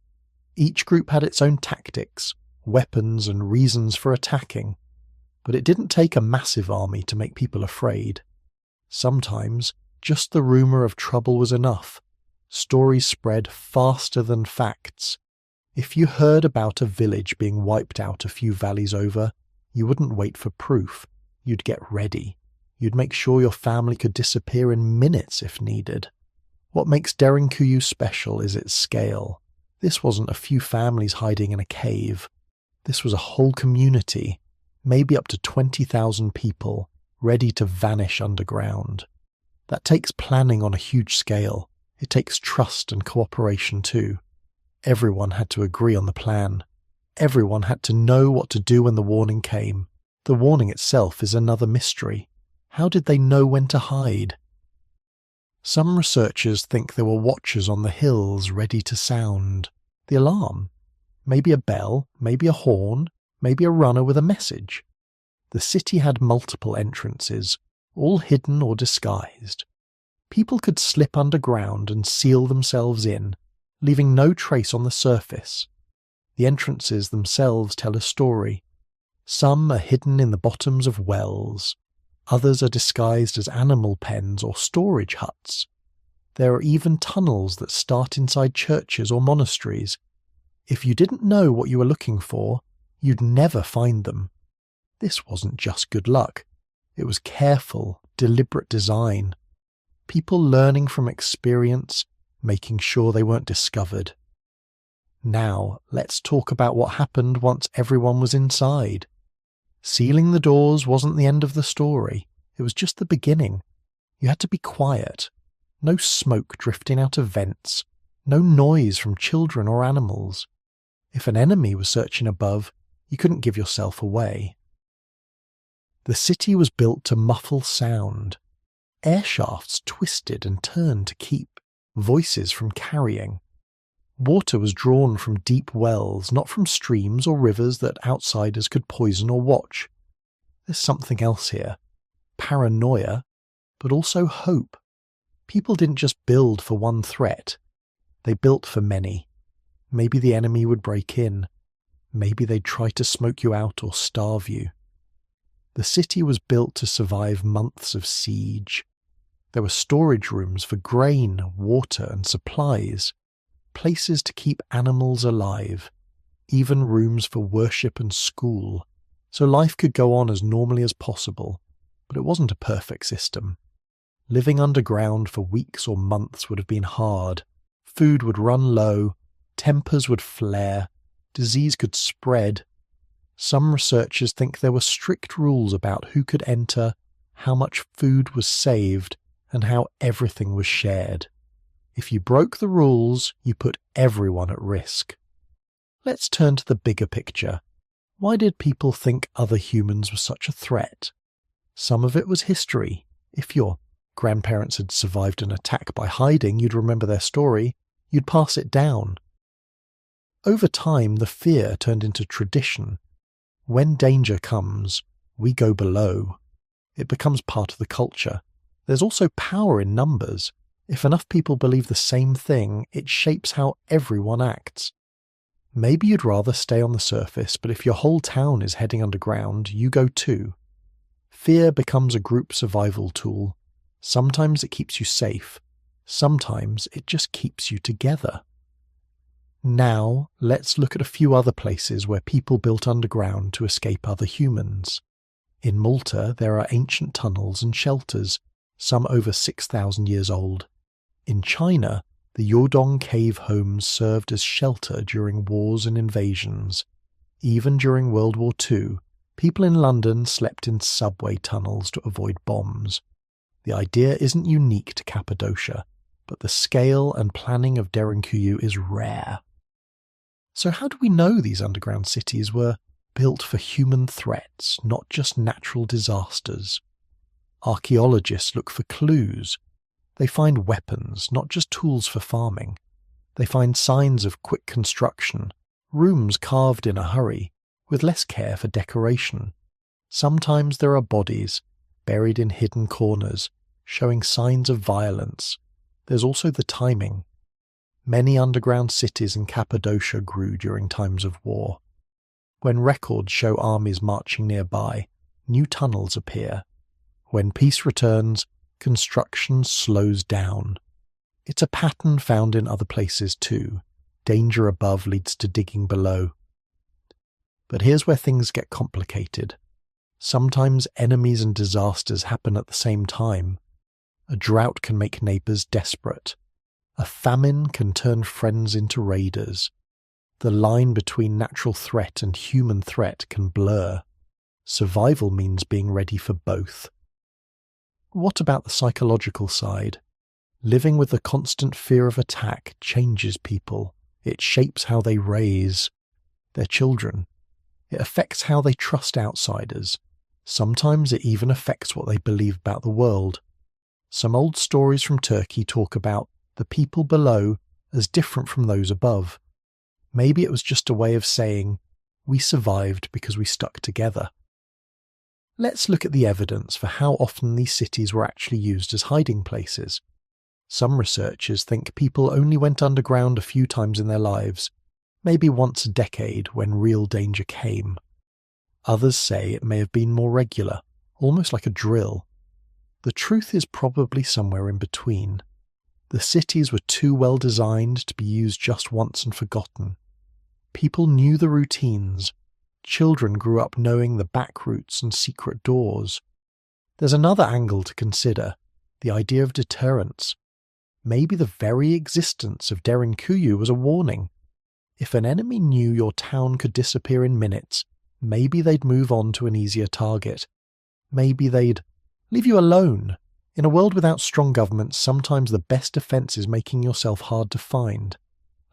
Each group had its own tactics, weapons, and reasons for attacking. But it didn't take a massive army to make people afraid. Sometimes just the rumour of trouble was enough. Stories spread faster than facts. If you heard about a village being wiped out a few valleys over, you wouldn't wait for proof. You'd get ready. You'd make sure your family could disappear in minutes if needed. What makes Derinkuyu special is its scale. This wasn't a few families hiding in a cave. This was a whole community, maybe up to 20,000 people, ready to vanish underground. That takes planning on a huge scale. It takes trust and cooperation too. Everyone had to agree on the plan. Everyone had to know what to do when the warning came. The warning itself is another mystery. How did they know when to hide? Some researchers think there were watchers on the hills ready to sound the alarm. Maybe a bell, maybe a horn, maybe a runner with a message. The city had multiple entrances, all hidden or disguised. People could slip underground and seal themselves in, leaving no trace on the surface. The entrances themselves tell a story. Some are hidden in the bottoms of wells. Others are disguised as animal pens or storage huts. There are even tunnels that start inside churches or monasteries. If you didn't know what you were looking for, you'd never find them. This wasn't just good luck. It was careful, deliberate design. People learning from experience, making sure they weren't discovered. Now, let's talk about what happened once everyone was inside. Sealing the doors wasn't the end of the story. It was just the beginning. You had to be quiet. No smoke drifting out of vents. No noise from children or animals. If an enemy was searching above, you couldn't give yourself away. The city was built to muffle sound. Air shafts twisted and turned to keep voices from carrying. Water was drawn from deep wells, not from streams or rivers that outsiders could poison or watch. There's something else here. Paranoia, but also hope. People didn't just build for one threat. They built for many. Maybe the enemy would break in. Maybe they'd try to smoke you out or starve you. The city was built to survive months of siege. There were storage rooms for grain, water, and supplies. Places to keep animals alive, even rooms for worship and school, so life could go on as normally as possible, but it wasn't a perfect system. Living underground for weeks or months would have been hard. Food would run low, tempers would flare, disease could spread. Some researchers think there were strict rules about who could enter, how much food was saved, and how everything was shared. If you broke the rules, you put everyone at risk. Let's turn to the bigger picture. Why did people think other humans were such a threat? Some of it was history. If your grandparents had survived an attack by hiding, you'd remember their story. You'd pass it down. Over time, the fear turned into tradition. When danger comes, we go below. It becomes part of the culture. There's also power in numbers. If enough people believe the same thing, it shapes how everyone acts. Maybe you'd rather stay on the surface, but if your whole town is heading underground, you go too. Fear becomes a group survival tool. Sometimes it keeps you safe. Sometimes it just keeps you together. Now, let's look at a few other places where people built underground to escape other humans. In Malta, there are ancient tunnels and shelters, some over 6,000 years old. In China, the Yodong cave homes served as shelter during wars and invasions. Even during World War II, people in London slept in subway tunnels to avoid bombs. The idea isn't unique to Cappadocia, but the scale and planning of Derinkuyu is rare. So how do we know these underground cities were built for human threats, not just natural disasters? Archaeologists look for clues. They find weapons, not just tools for farming. They find signs of quick construction, rooms carved in a hurry, with less care for decoration. Sometimes there are bodies, buried in hidden corners, showing signs of violence. There's also the timing. Many underground cities in Cappadocia grew during times of war. When records show armies marching nearby, new tunnels appear. When peace returns, construction slows down. It's a pattern found in other places too. Danger above leads to digging below. But here's where things get complicated. Sometimes enemies and disasters happen at the same time. A drought can make neighbours desperate. A famine can turn friends into raiders. The line between natural threat and human threat can blur. Survival means being ready for both. What about the psychological side? Living with the constant fear of attack changes people. It shapes how they raise their children. It affects how they trust outsiders. Sometimes it even affects what they believe about the world. Some old stories from Turkey talk about the people below as different from those above. Maybe it was just a way of saying, we survived because we stuck together. Let's look at the evidence for how often these cities were actually used as hiding places. Some researchers think people only went underground a few times in their lives, maybe once a decade when real danger came. Others say it may have been more regular, almost like a drill. The truth is probably somewhere in between. The cities were too well designed to be used just once and forgotten. People knew the routines. Children grew up knowing the back routes and secret doors. There's another angle to consider, the idea of deterrence. Maybe the very existence of Derinkuyu was a warning. If an enemy knew your town could disappear in minutes, maybe they'd move on to an easier target. Maybe they'd leave you alone. In a world without strong governments, sometimes the best defense is making yourself hard to find.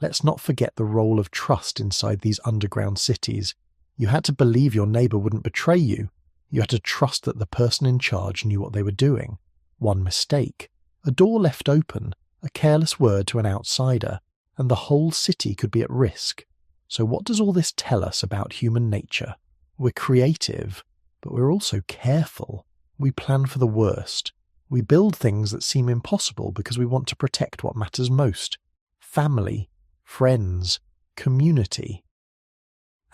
Let's not forget the role of trust inside these underground cities. You had to believe your neighbour wouldn't betray you. You had to trust that the person in charge knew what they were doing. One mistake, a door left open, a careless word to an outsider, and the whole city could be at risk. So what does all this tell us about human nature? We're creative, but we're also careful. We plan for the worst. We build things that seem impossible because we want to protect what matters most. Family, friends, community.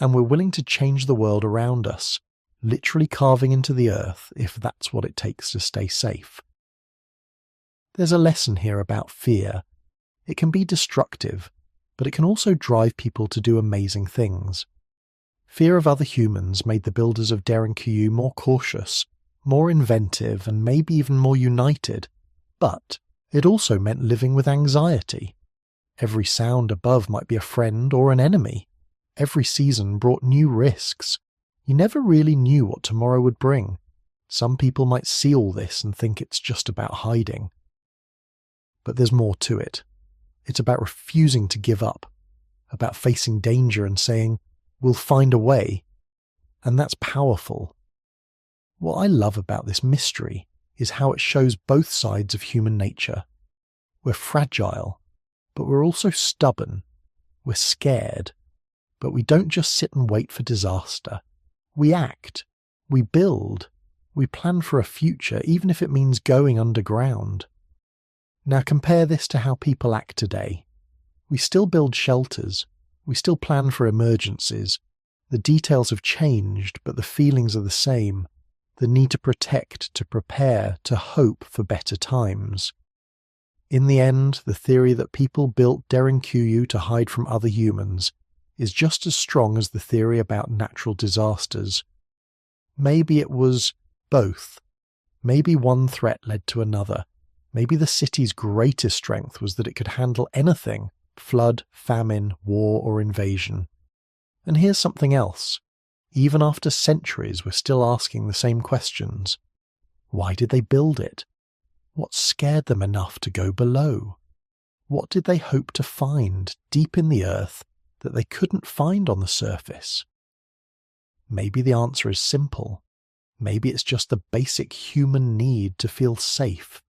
And we're willing to change the world around us, literally carving into the earth if that's what it takes to stay safe. There's a lesson here about fear. It can be destructive, but it can also drive people to do amazing things. Fear of other humans made the builders of Derinkuyu more cautious, more inventive, and maybe even more united. But it also meant living with anxiety. Every sound above might be a friend or an enemy. Every season brought new risks. You never really knew what tomorrow would bring. Some people might see all this and think it's just about hiding. But there's more to it. It's about refusing to give up, about facing danger and saying, we'll find a way. And that's powerful. What I love about this mystery is how it shows both sides of human nature. We're fragile, but we're also stubborn. We're scared, but we don't just sit and wait for disaster. We act, we build, we plan for a future, even if it means going underground. Now compare this to how people act today. We still build shelters, we still plan for emergencies. The details have changed, but the feelings are the same. The need to protect, to prepare, to hope for better times. In the end, the theory that people built Derinkuyu to hide from other humans is just as strong as the theory about natural disasters. Maybe it was both. Maybe one threat led to another. Maybe the city's greatest strength was that it could handle anything: flood, famine, war, or invasion. And here's something else. Even after centuries, we're still asking the same questions. Why did they build it? What scared them enough to go below? What did they hope to find deep in the earth that they couldn't find on the surface? Maybe the answer is simple. Maybe it's just the basic human need to feel safe,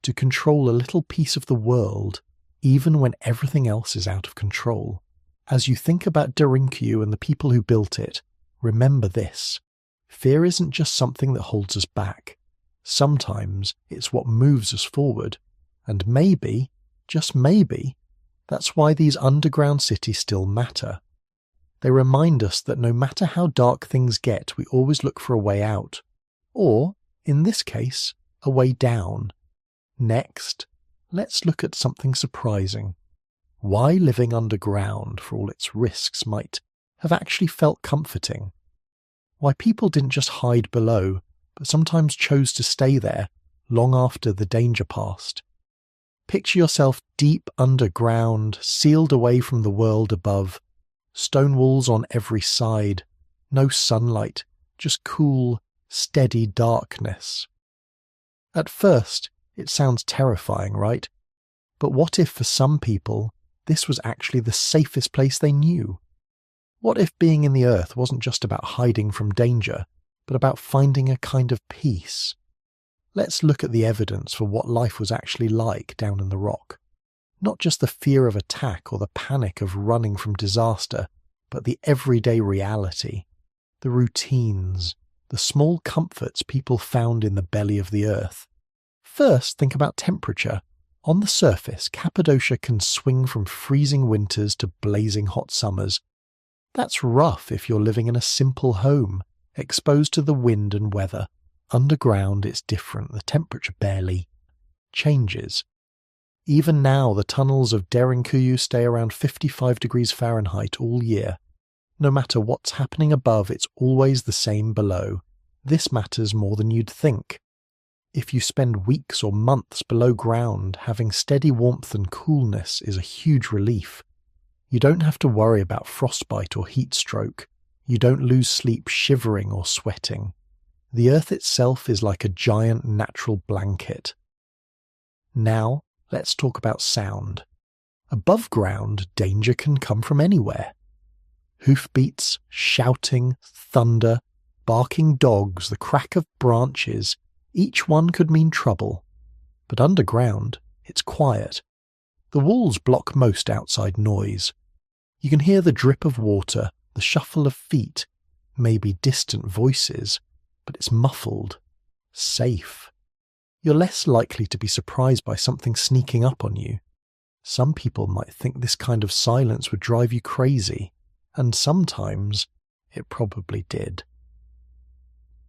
to control a little piece of the world, even when everything else is out of control. As you think about Derinkuyu and the people who built it, remember this: fear isn't just something that holds us back. Sometimes it's what moves us forward. And maybe, just maybe, that's why these underground cities still matter. They remind us that no matter how dark things get, we always look for a way out. Or, in this case, a way down. Next, let's look at something surprising. Why living underground, for all its risks, might have actually felt comforting. Why people didn't just hide below, but sometimes chose to stay there long after the danger passed. Picture yourself deep underground, sealed away from the world above. Stone walls on every side, no sunlight, just cool, steady darkness. At first, it sounds terrifying, right? But what if for some people, this was actually the safest place they knew? What if being in the earth wasn't just about hiding from danger, but about finding a kind of peace? Let's look at the evidence for what life was actually like down in the rock. Not just the fear of attack or the panic of running from disaster, but the everyday reality, the routines, the small comforts people found in the belly of the earth. First, think about temperature. On the surface, Cappadocia can swing from freezing winters to blazing hot summers. That's rough if you're living in a simple home, exposed to the wind and weather. Underground, it's different. The temperature barely changes. Even now, the tunnels of Derinkuyu stay around 55 degrees Fahrenheit all year. No matter what's happening above, it's always the same below. This matters more than you'd think. If you spend weeks or months below ground, having steady warmth and coolness is a huge relief. You don't have to worry about frostbite or heat stroke. You don't lose sleep shivering or sweating. The earth itself is like a giant natural blanket. Now, let's talk about sound. Above ground, danger can come from anywhere. Hoofbeats, shouting, thunder, barking dogs, the crack of branches, each one could mean trouble. But underground, it's quiet. The walls block most outside noise. You can hear the drip of water, the shuffle of feet, maybe distant voices, but it's muffled, safe. You're less likely to be surprised by something sneaking up on you. Some people might think this kind of silence would drive you crazy, and sometimes it probably did.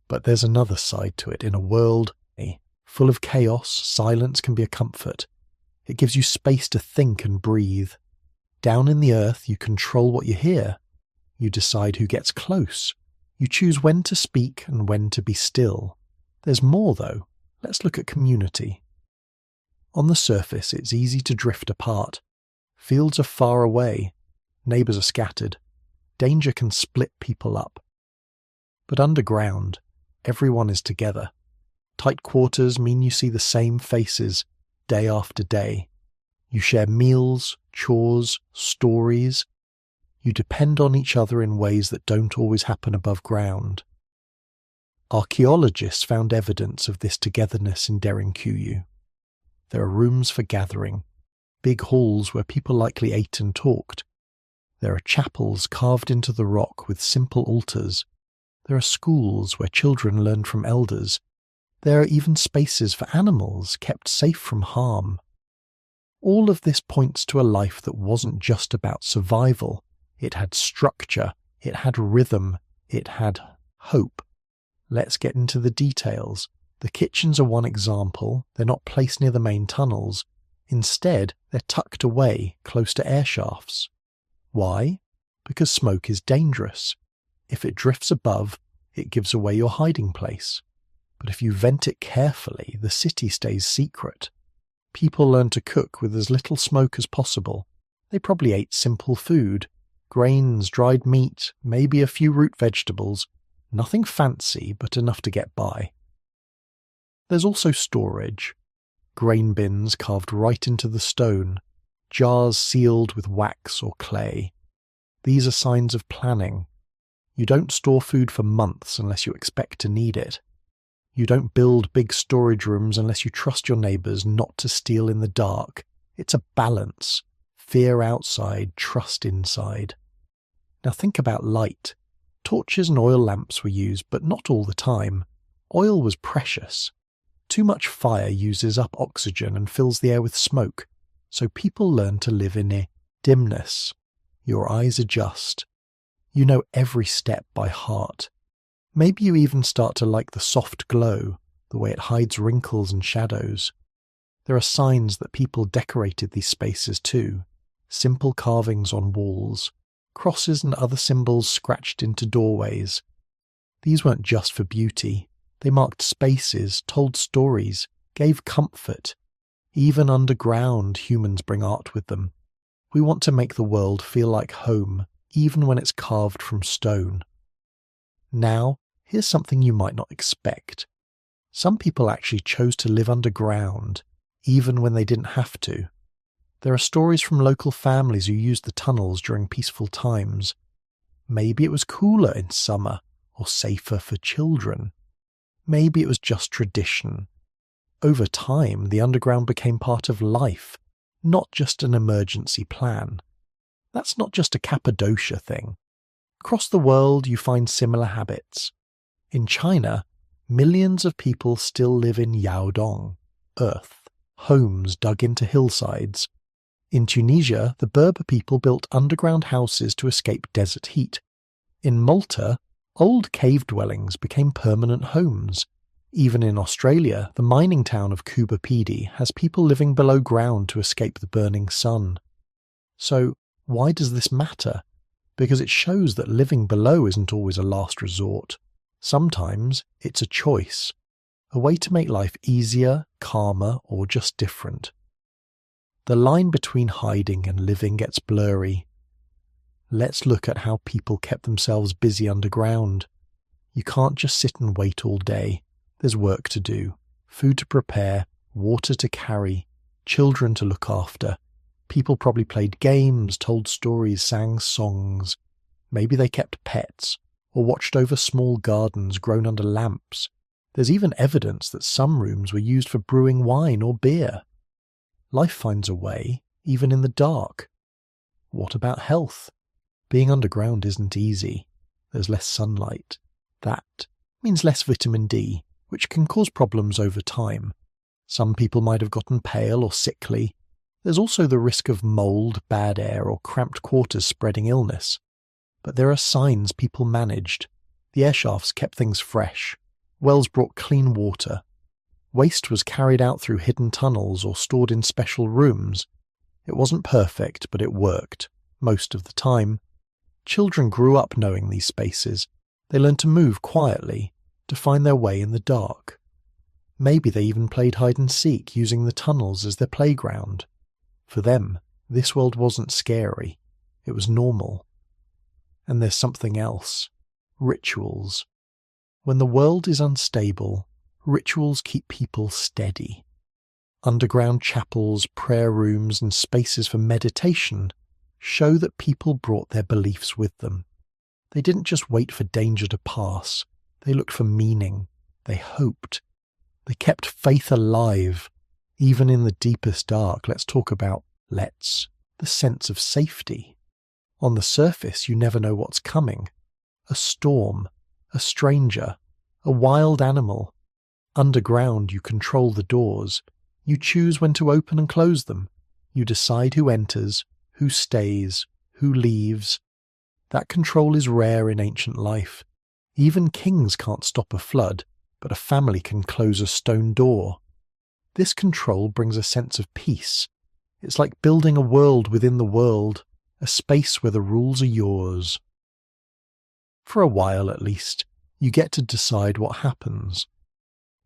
But there's another side to it. In a world full of chaos, silence can be a comfort. It gives you space to think and breathe. Down in the earth, you control what you hear. You decide who gets close. You choose when to speak and when to be still. There's more, though. Let's look at community. On the surface, it's easy to drift apart. Fields are far away. Neighbours are scattered. Danger can split people up. But underground, everyone is together. Tight quarters mean you see the same faces day after day. You share meals, chores, stories. You depend on each other in ways that don't always happen above ground. Archaeologists found evidence of this togetherness in Derinkuyu. There are rooms for gathering, big halls where people likely ate and talked. There are chapels carved into the rock with simple altars. There are schools where children learn from elders. There are even spaces for animals kept safe from harm. All of this points to a life that wasn't just about survival. It had structure, it had rhythm, it had hope. Let's get into the details. The kitchens are one example. They're not placed near the main tunnels. Instead, they're tucked away, close to air shafts. Why? Because smoke is dangerous. If it drifts above, it gives away your hiding place. But if you vent it carefully, the city stays secret. People learn to cook with as little smoke as possible. They probably ate simple food, grains, dried meat, maybe a few root vegetables. Nothing fancy, but enough to get by. There's also storage. Grain bins carved right into the stone, jars sealed with wax or clay. These are signs of planning. You don't store food for months unless you expect to need it. You don't build big storage rooms unless you trust your neighbours not to steal in the dark. It's a balance. Fear outside, trust inside. Now think about light. Torches and oil lamps were used, but not all the time. Oil was precious. Too much fire uses up oxygen and fills the air with smoke, so people learn to live in a dimness. Your eyes adjust. You know every step by heart. Maybe you even start to like the soft glow, the way it hides wrinkles and shadows. There are signs that people decorated these spaces too. Simple carvings on walls, crosses and other symbols scratched into doorways. These weren't just for beauty. They marked spaces, told stories, gave comfort. Even underground, humans bring art with them. We want to make the world feel like home, even when it's carved from stone. Now, here's something you might not expect. Some people actually chose to live underground, even when they didn't have to. There are stories from local families who used the tunnels during peaceful times. Maybe it was cooler in summer, or safer for children. Maybe it was just tradition. Over time, the underground became part of life, not just an emergency plan. That's not just a Cappadocia thing. Across the world, you find similar habits. In China, millions of people still live in yaodong, earth, homes dug into hillsides. In Tunisia, the Berber people built underground houses to escape desert heat. In Malta, old cave dwellings became permanent homes. Even in Australia, the mining town of Coober Pedy has people living below ground to escape the burning sun. So, why does this matter? because it shows that living below isn't always a last resort. Sometimes it's a choice, a way to make life easier, calmer, or just different. The line between hiding and living gets blurry. Let's look at how people kept themselves busy underground. You can't just sit and wait all day. There's work to do, food to prepare, water to carry, children to look after. People probably played games, told stories, sang songs. Maybe they kept pets, or watched over small gardens grown under lamps. There's even evidence that some rooms were used for brewing wine or beer. Life finds a way, even in the dark. What about health? Being underground isn't easy. There's less sunlight. That means less vitamin D, which can cause problems over time. Some people might have gotten pale or sickly. There's also the risk of mold, bad air, or cramped quarters spreading illness. But there are signs people managed. The air shafts kept things fresh. Wells brought clean water. Waste was carried out through hidden tunnels or stored in special rooms. It wasn't perfect, but it worked, most of the time. Children grew up knowing these spaces. They learned to move quietly, to find their way in the dark. Maybe they even played hide and seek, using the tunnels as their playground. For them, this world wasn't scary. It was normal. And there's something else. Rituals. When the world is unstable, rituals keep people steady. Underground chapels, prayer rooms, and spaces for meditation show that people brought their beliefs with them. They didn't just wait for danger to pass. They looked for meaning. They hoped. They kept faith alive. Even in the deepest dark, let's talk about the sense of safety. On the surface, you never know what's coming. A storm, a stranger, a wild animal. Underground, you control the doors. You choose when to open and close them. You decide who enters, who stays, who leaves. That control is rare in ancient life. Even kings can't stop a flood, but a family can close a stone door. This control brings a sense of peace. It's like building a world within the world, a space where the rules are yours. For a while at least, you get to decide what happens.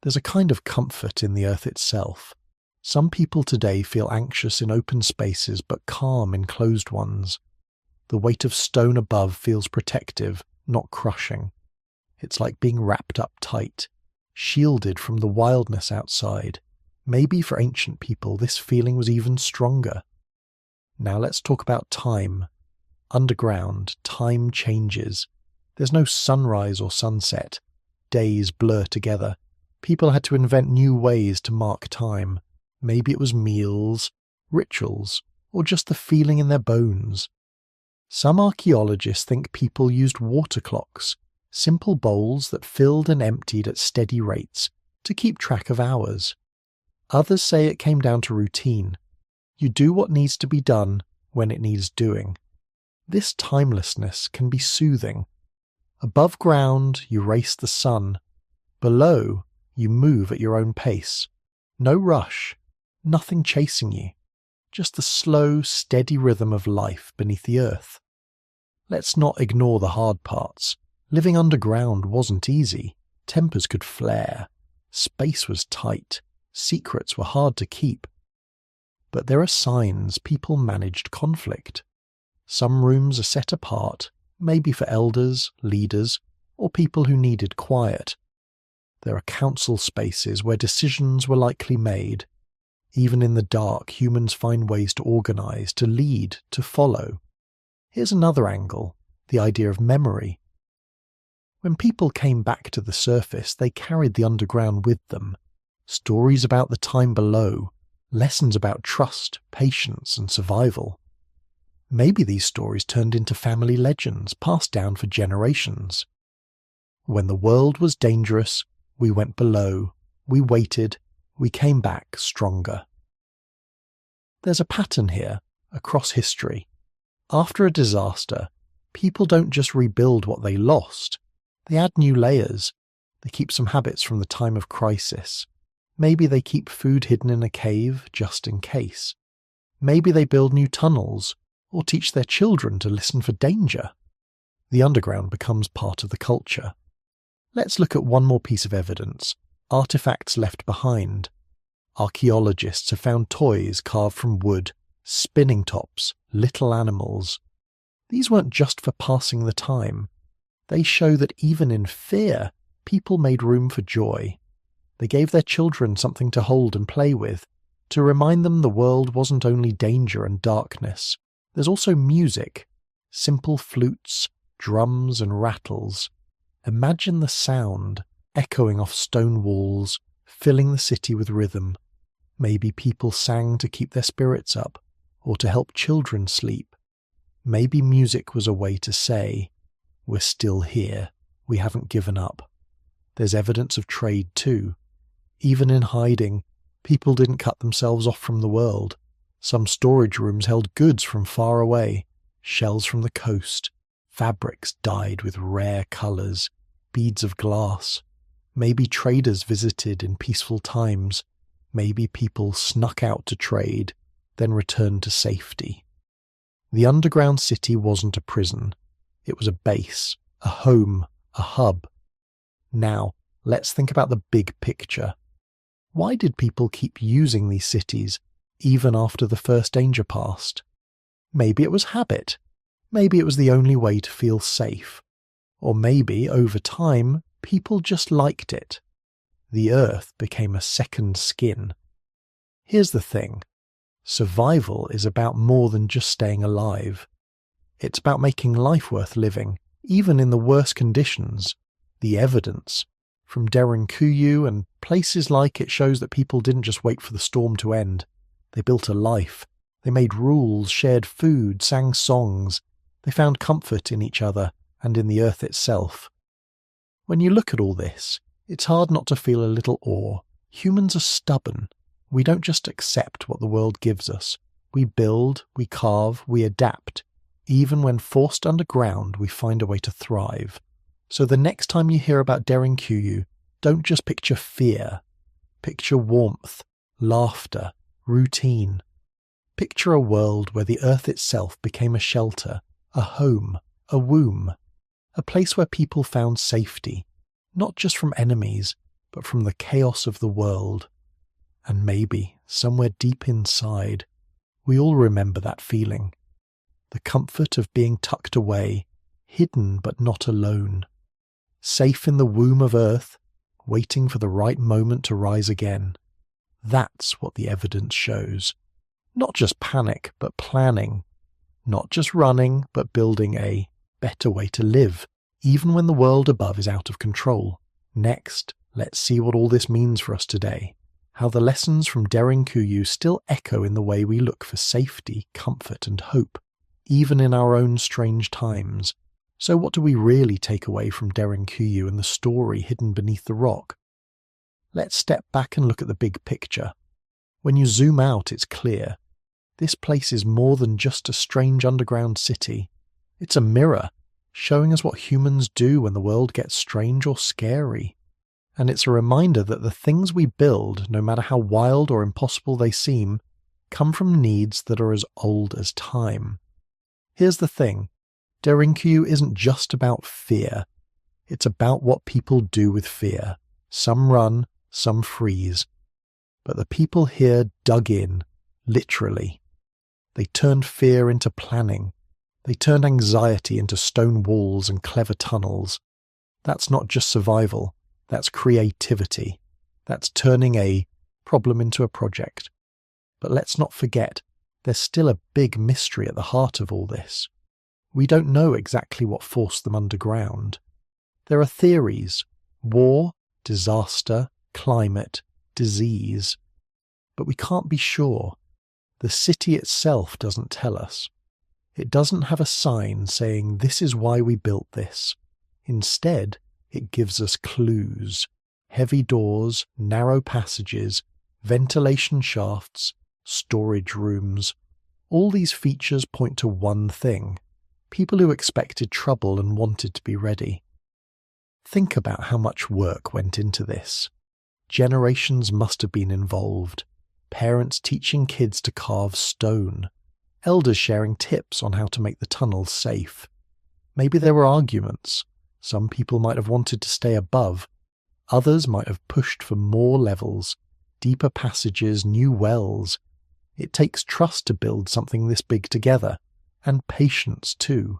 There's a kind of comfort in the earth itself. Some people today feel anxious in open spaces but calm in closed ones. The weight of stone above feels protective, not crushing. It's like being wrapped up tight, shielded from the wildness outside. Maybe for ancient people this feeling was even stronger. Now let's talk about time. Underground, time changes. There's no sunrise or sunset. Days blur together. People had to invent new ways to mark time. Maybe it was meals, rituals, or just the feeling in their bones. Some archaeologists think people used water clocks, simple bowls that filled and emptied at steady rates to keep track of hours. Others say it came down to routine. You do what needs to be done when it needs doing. This timelessness can be soothing. Above ground, you race the sun. Below, you move at your own pace. No rush, nothing chasing you. Just the slow, steady rhythm of life beneath the earth. Let's not ignore the hard parts. Living underground wasn't easy. Tempers could flare. Space was tight. Secrets were hard to keep. But there are signs people managed conflict. Some rooms are set apart, maybe for elders, leaders, or people who needed quiet. There are council spaces where decisions were likely made. Even in the dark, humans find ways to organize, to lead, to follow. Here's another angle, the idea of memory. When people came back to the surface, they carried the underground with them. Stories about the time below, lessons about trust, patience, and survival. Maybe these stories turned into family legends passed down for generations. When the world was dangerous, we went below, we waited, we came back stronger. There's a pattern here, across history. After a disaster, people don't just rebuild what they lost. They add new layers. They keep some habits from the time of crisis. Maybe they keep food hidden in a cave just in case. Maybe they build new tunnels or teach their children to listen for danger. The underground becomes part of the culture. Let's look at one more piece of evidence: artifacts left behind. Archaeologists have found toys carved from wood, spinning tops, little animals. These weren't just for passing the time. They show that even in fear, people made room for joy. They gave their children something to hold and play with, to remind them the world wasn't only danger and darkness. There's also music, simple flutes, drums and rattles. Imagine the sound echoing off stone walls, filling the city with rhythm. Maybe people sang to keep their spirits up, or to help children sleep. Maybe music was a way to say, "We're still here, we haven't given up." There's evidence of trade too. Even in hiding, people didn't cut themselves off from the world. Some storage rooms held goods from far away, shells from the coast, fabrics dyed with rare colours, beads of glass. Maybe traders visited in peaceful times. Maybe people snuck out to trade, then returned to safety. The underground city wasn't a prison. It was a base, a home, a hub. Now, let's think about the big picture. Why did people keep using these cities, even after the first danger passed? Maybe it was habit. Maybe it was the only way to feel safe. Or maybe, over time, people just liked it. The earth became a second skin. Here's the thing. Survival is about more than just staying alive. It's about making life worth living, even in the worst conditions. The evidence from Derinkuyu and places like it shows that people didn't just wait for the storm to end. They built a life. They made rules, shared food, sang songs. They found comfort in each other and in the earth itself. When you look at all this, it's hard not to feel a little awe. Humans are stubborn. We don't just accept what the world gives us. We build, we carve, we adapt. Even when forced underground, we find a way to thrive. So the next time you hear about Derinkuyu, don't just picture fear. Picture warmth, laughter, routine. Picture a world where the earth itself became a shelter, a home, a womb. A place where people found safety, not just from enemies, but from the chaos of the world. And maybe, somewhere deep inside, we all remember that feeling. The comfort of being tucked away, hidden but not alone. Safe in the womb of earth, waiting for the right moment to rise again. That's what the evidence shows. Not just panic, but planning. Not just running, but building a better way to live, even when the world above is out of control. Next, let's see what all this means for us today. How the lessons from Derinkuyu still echo in the way we look for safety, comfort and hope, even in our own strange times. So what do we really take away from Derinkuyu and the story hidden beneath the rock? Let's step back and look at the big picture. When you zoom out, it's clear. This place is more than just a strange underground city. It's a mirror, showing us what humans do when the world gets strange or scary. And it's a reminder that the things we build, no matter how wild or impossible they seem, come from needs that are as old as time. Here's the thing. Derinkuyu isn't just about fear. It's about what people do with fear. Some run, some freeze. But the people here dug in, literally. They turned fear into planning. They turned anxiety into stone walls and clever tunnels. That's not just survival. That's creativity. That's turning a problem into a project. But let's not forget, there's still a big mystery at the heart of all this. We don't know exactly what forced them underground. There are theories: war, disaster, climate, disease. But we can't be sure. The city itself doesn't tell us. It doesn't have a sign saying this is why we built this. Instead, it gives us clues. Heavy doors, narrow passages, ventilation shafts, storage rooms. All these features point to one thing: people who expected trouble and wanted to be ready. Think about how much work went into this. Generations must have been involved. Parents teaching kids to carve stone. elders sharing tips on how to make the tunnels safe. Maybe there were arguments. Some people might have wanted to stay above. Others might have pushed for more levels, deeper passages, new wells. It takes trust to build something this big together, and patience too.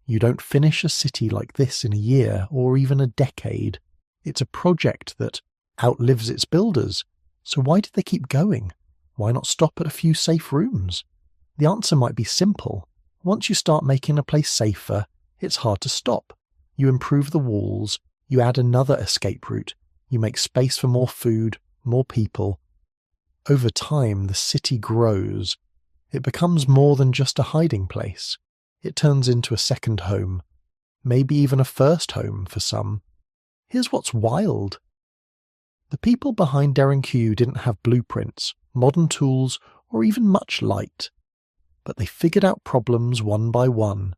You don't finish a city like this in a year or even a decade. It's a project that outlives its builders. So why did they keep going? Why not stop at a few safe rooms? The answer might be simple. Once you start making a place safer, it's hard to stop. You improve the walls, you add another escape route, you make space for more food, more people. Over time, the city grows. It becomes more than just a hiding place. It turns into a second home, maybe even a first home for some. Here's what's wild. The people behind Derinkuyu didn't have blueprints, modern tools, or even much light. But they figured out problems one by one.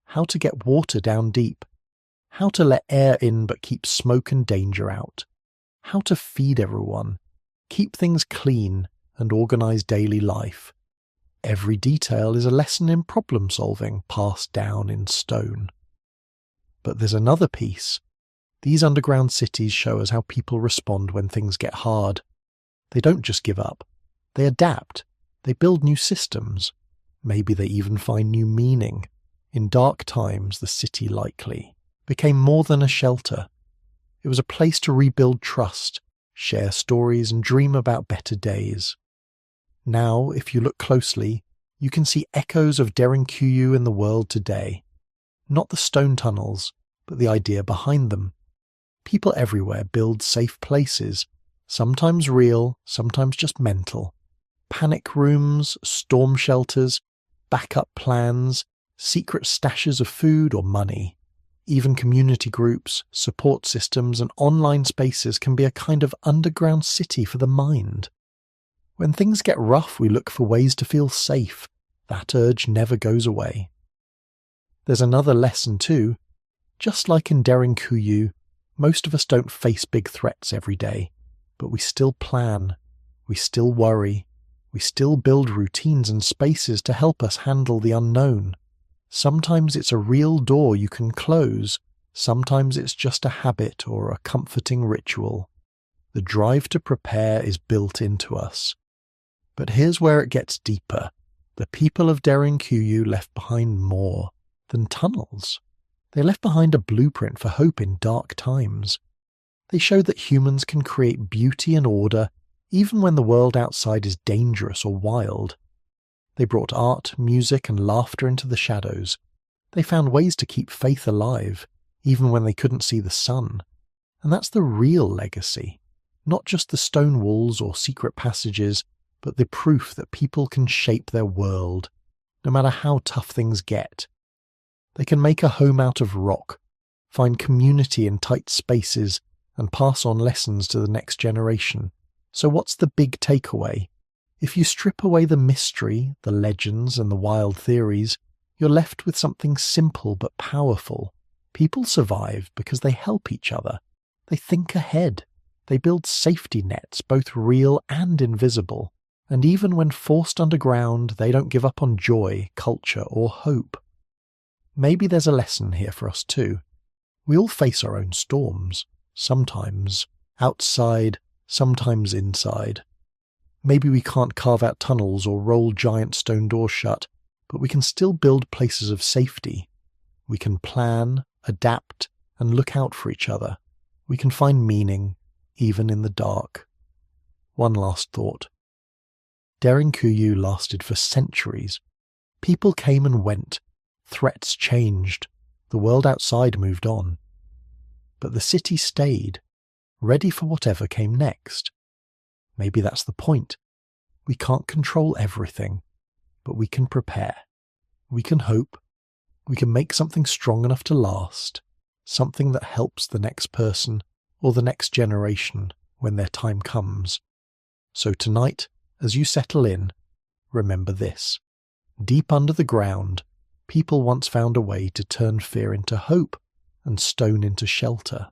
How to get water down deep. How to let air in but keep smoke and danger out. How to feed everyone. Keep things clean and organize daily life. Every detail is a lesson in problem solving passed down in stone. But there's another piece. These underground cities show us how people respond when things get hard. They don't just give up. They adapt. They build new systems. Maybe they even find new meaning. In dark times, the city likely became more than a shelter. It was a place to rebuild trust, share stories, and dream about better days. Now, if you look closely, you can see echoes of Derinkuyu in the world today. Not the stone tunnels, but the idea behind them. People everywhere build safe places, sometimes real, sometimes just mental. Panic rooms, storm shelters, backup plans, secret stashes of food or money. Even community groups, support systems, and online spaces can be a kind of underground city for the mind. When things get rough, we look for ways to feel safe. That urge never goes away. There's another lesson too. Just like in Derinkuyu, most of us don't face big threats every day, but we still plan, we still worry, we still build routines and spaces to help us handle the unknown. Sometimes it's a real door you can close, sometimes it's just a habit or a comforting ritual. The drive to prepare is built into us. But here's where it gets deeper. The people of Derinkuyu left behind more than tunnels. They left behind a blueprint for hope in dark times. They showed that humans can create beauty and order even when the world outside is dangerous or wild. They brought art, music, and laughter into the shadows. They found ways to keep faith alive, even when they couldn't see the sun. And that's the real legacy. Not just the stone walls or secret passages, but the proof that people can shape their world, no matter how tough things get. They can make a home out of rock, find community in tight spaces, and pass on lessons to the next generation. So what's the big takeaway? If you strip away the mystery, the legends, and the wild theories, you're left with something simple but powerful. People survive because they help each other. They think ahead. They build safety nets, both real and invisible. And even when forced underground, they don't give up on joy, culture, or hope. Maybe there's a lesson here for us too. We all face our own storms, sometimes outside, sometimes inside. Maybe we can't carve out tunnels or roll giant stone doors shut, but we can still build places of safety. We can plan, adapt, and look out for each other. We can find meaning, even in the dark. One last thought. Derinkuyu lasted for centuries. People came and went. Threats changed. The world outside moved on. But the city stayed, ready for whatever came next. Maybe that's the point. We can't control everything, but we can prepare. We can hope. We can make something strong enough to last, something that helps the next person or the next generation when their time comes. So tonight, as you settle in, remember this. Deep under the ground, people once found a way to turn fear into hope and stone into shelter.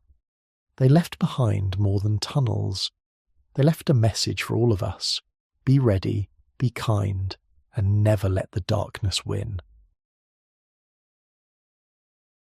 They left behind more than tunnels. They left a message for all of us. Be ready, be kind, and never let the darkness win.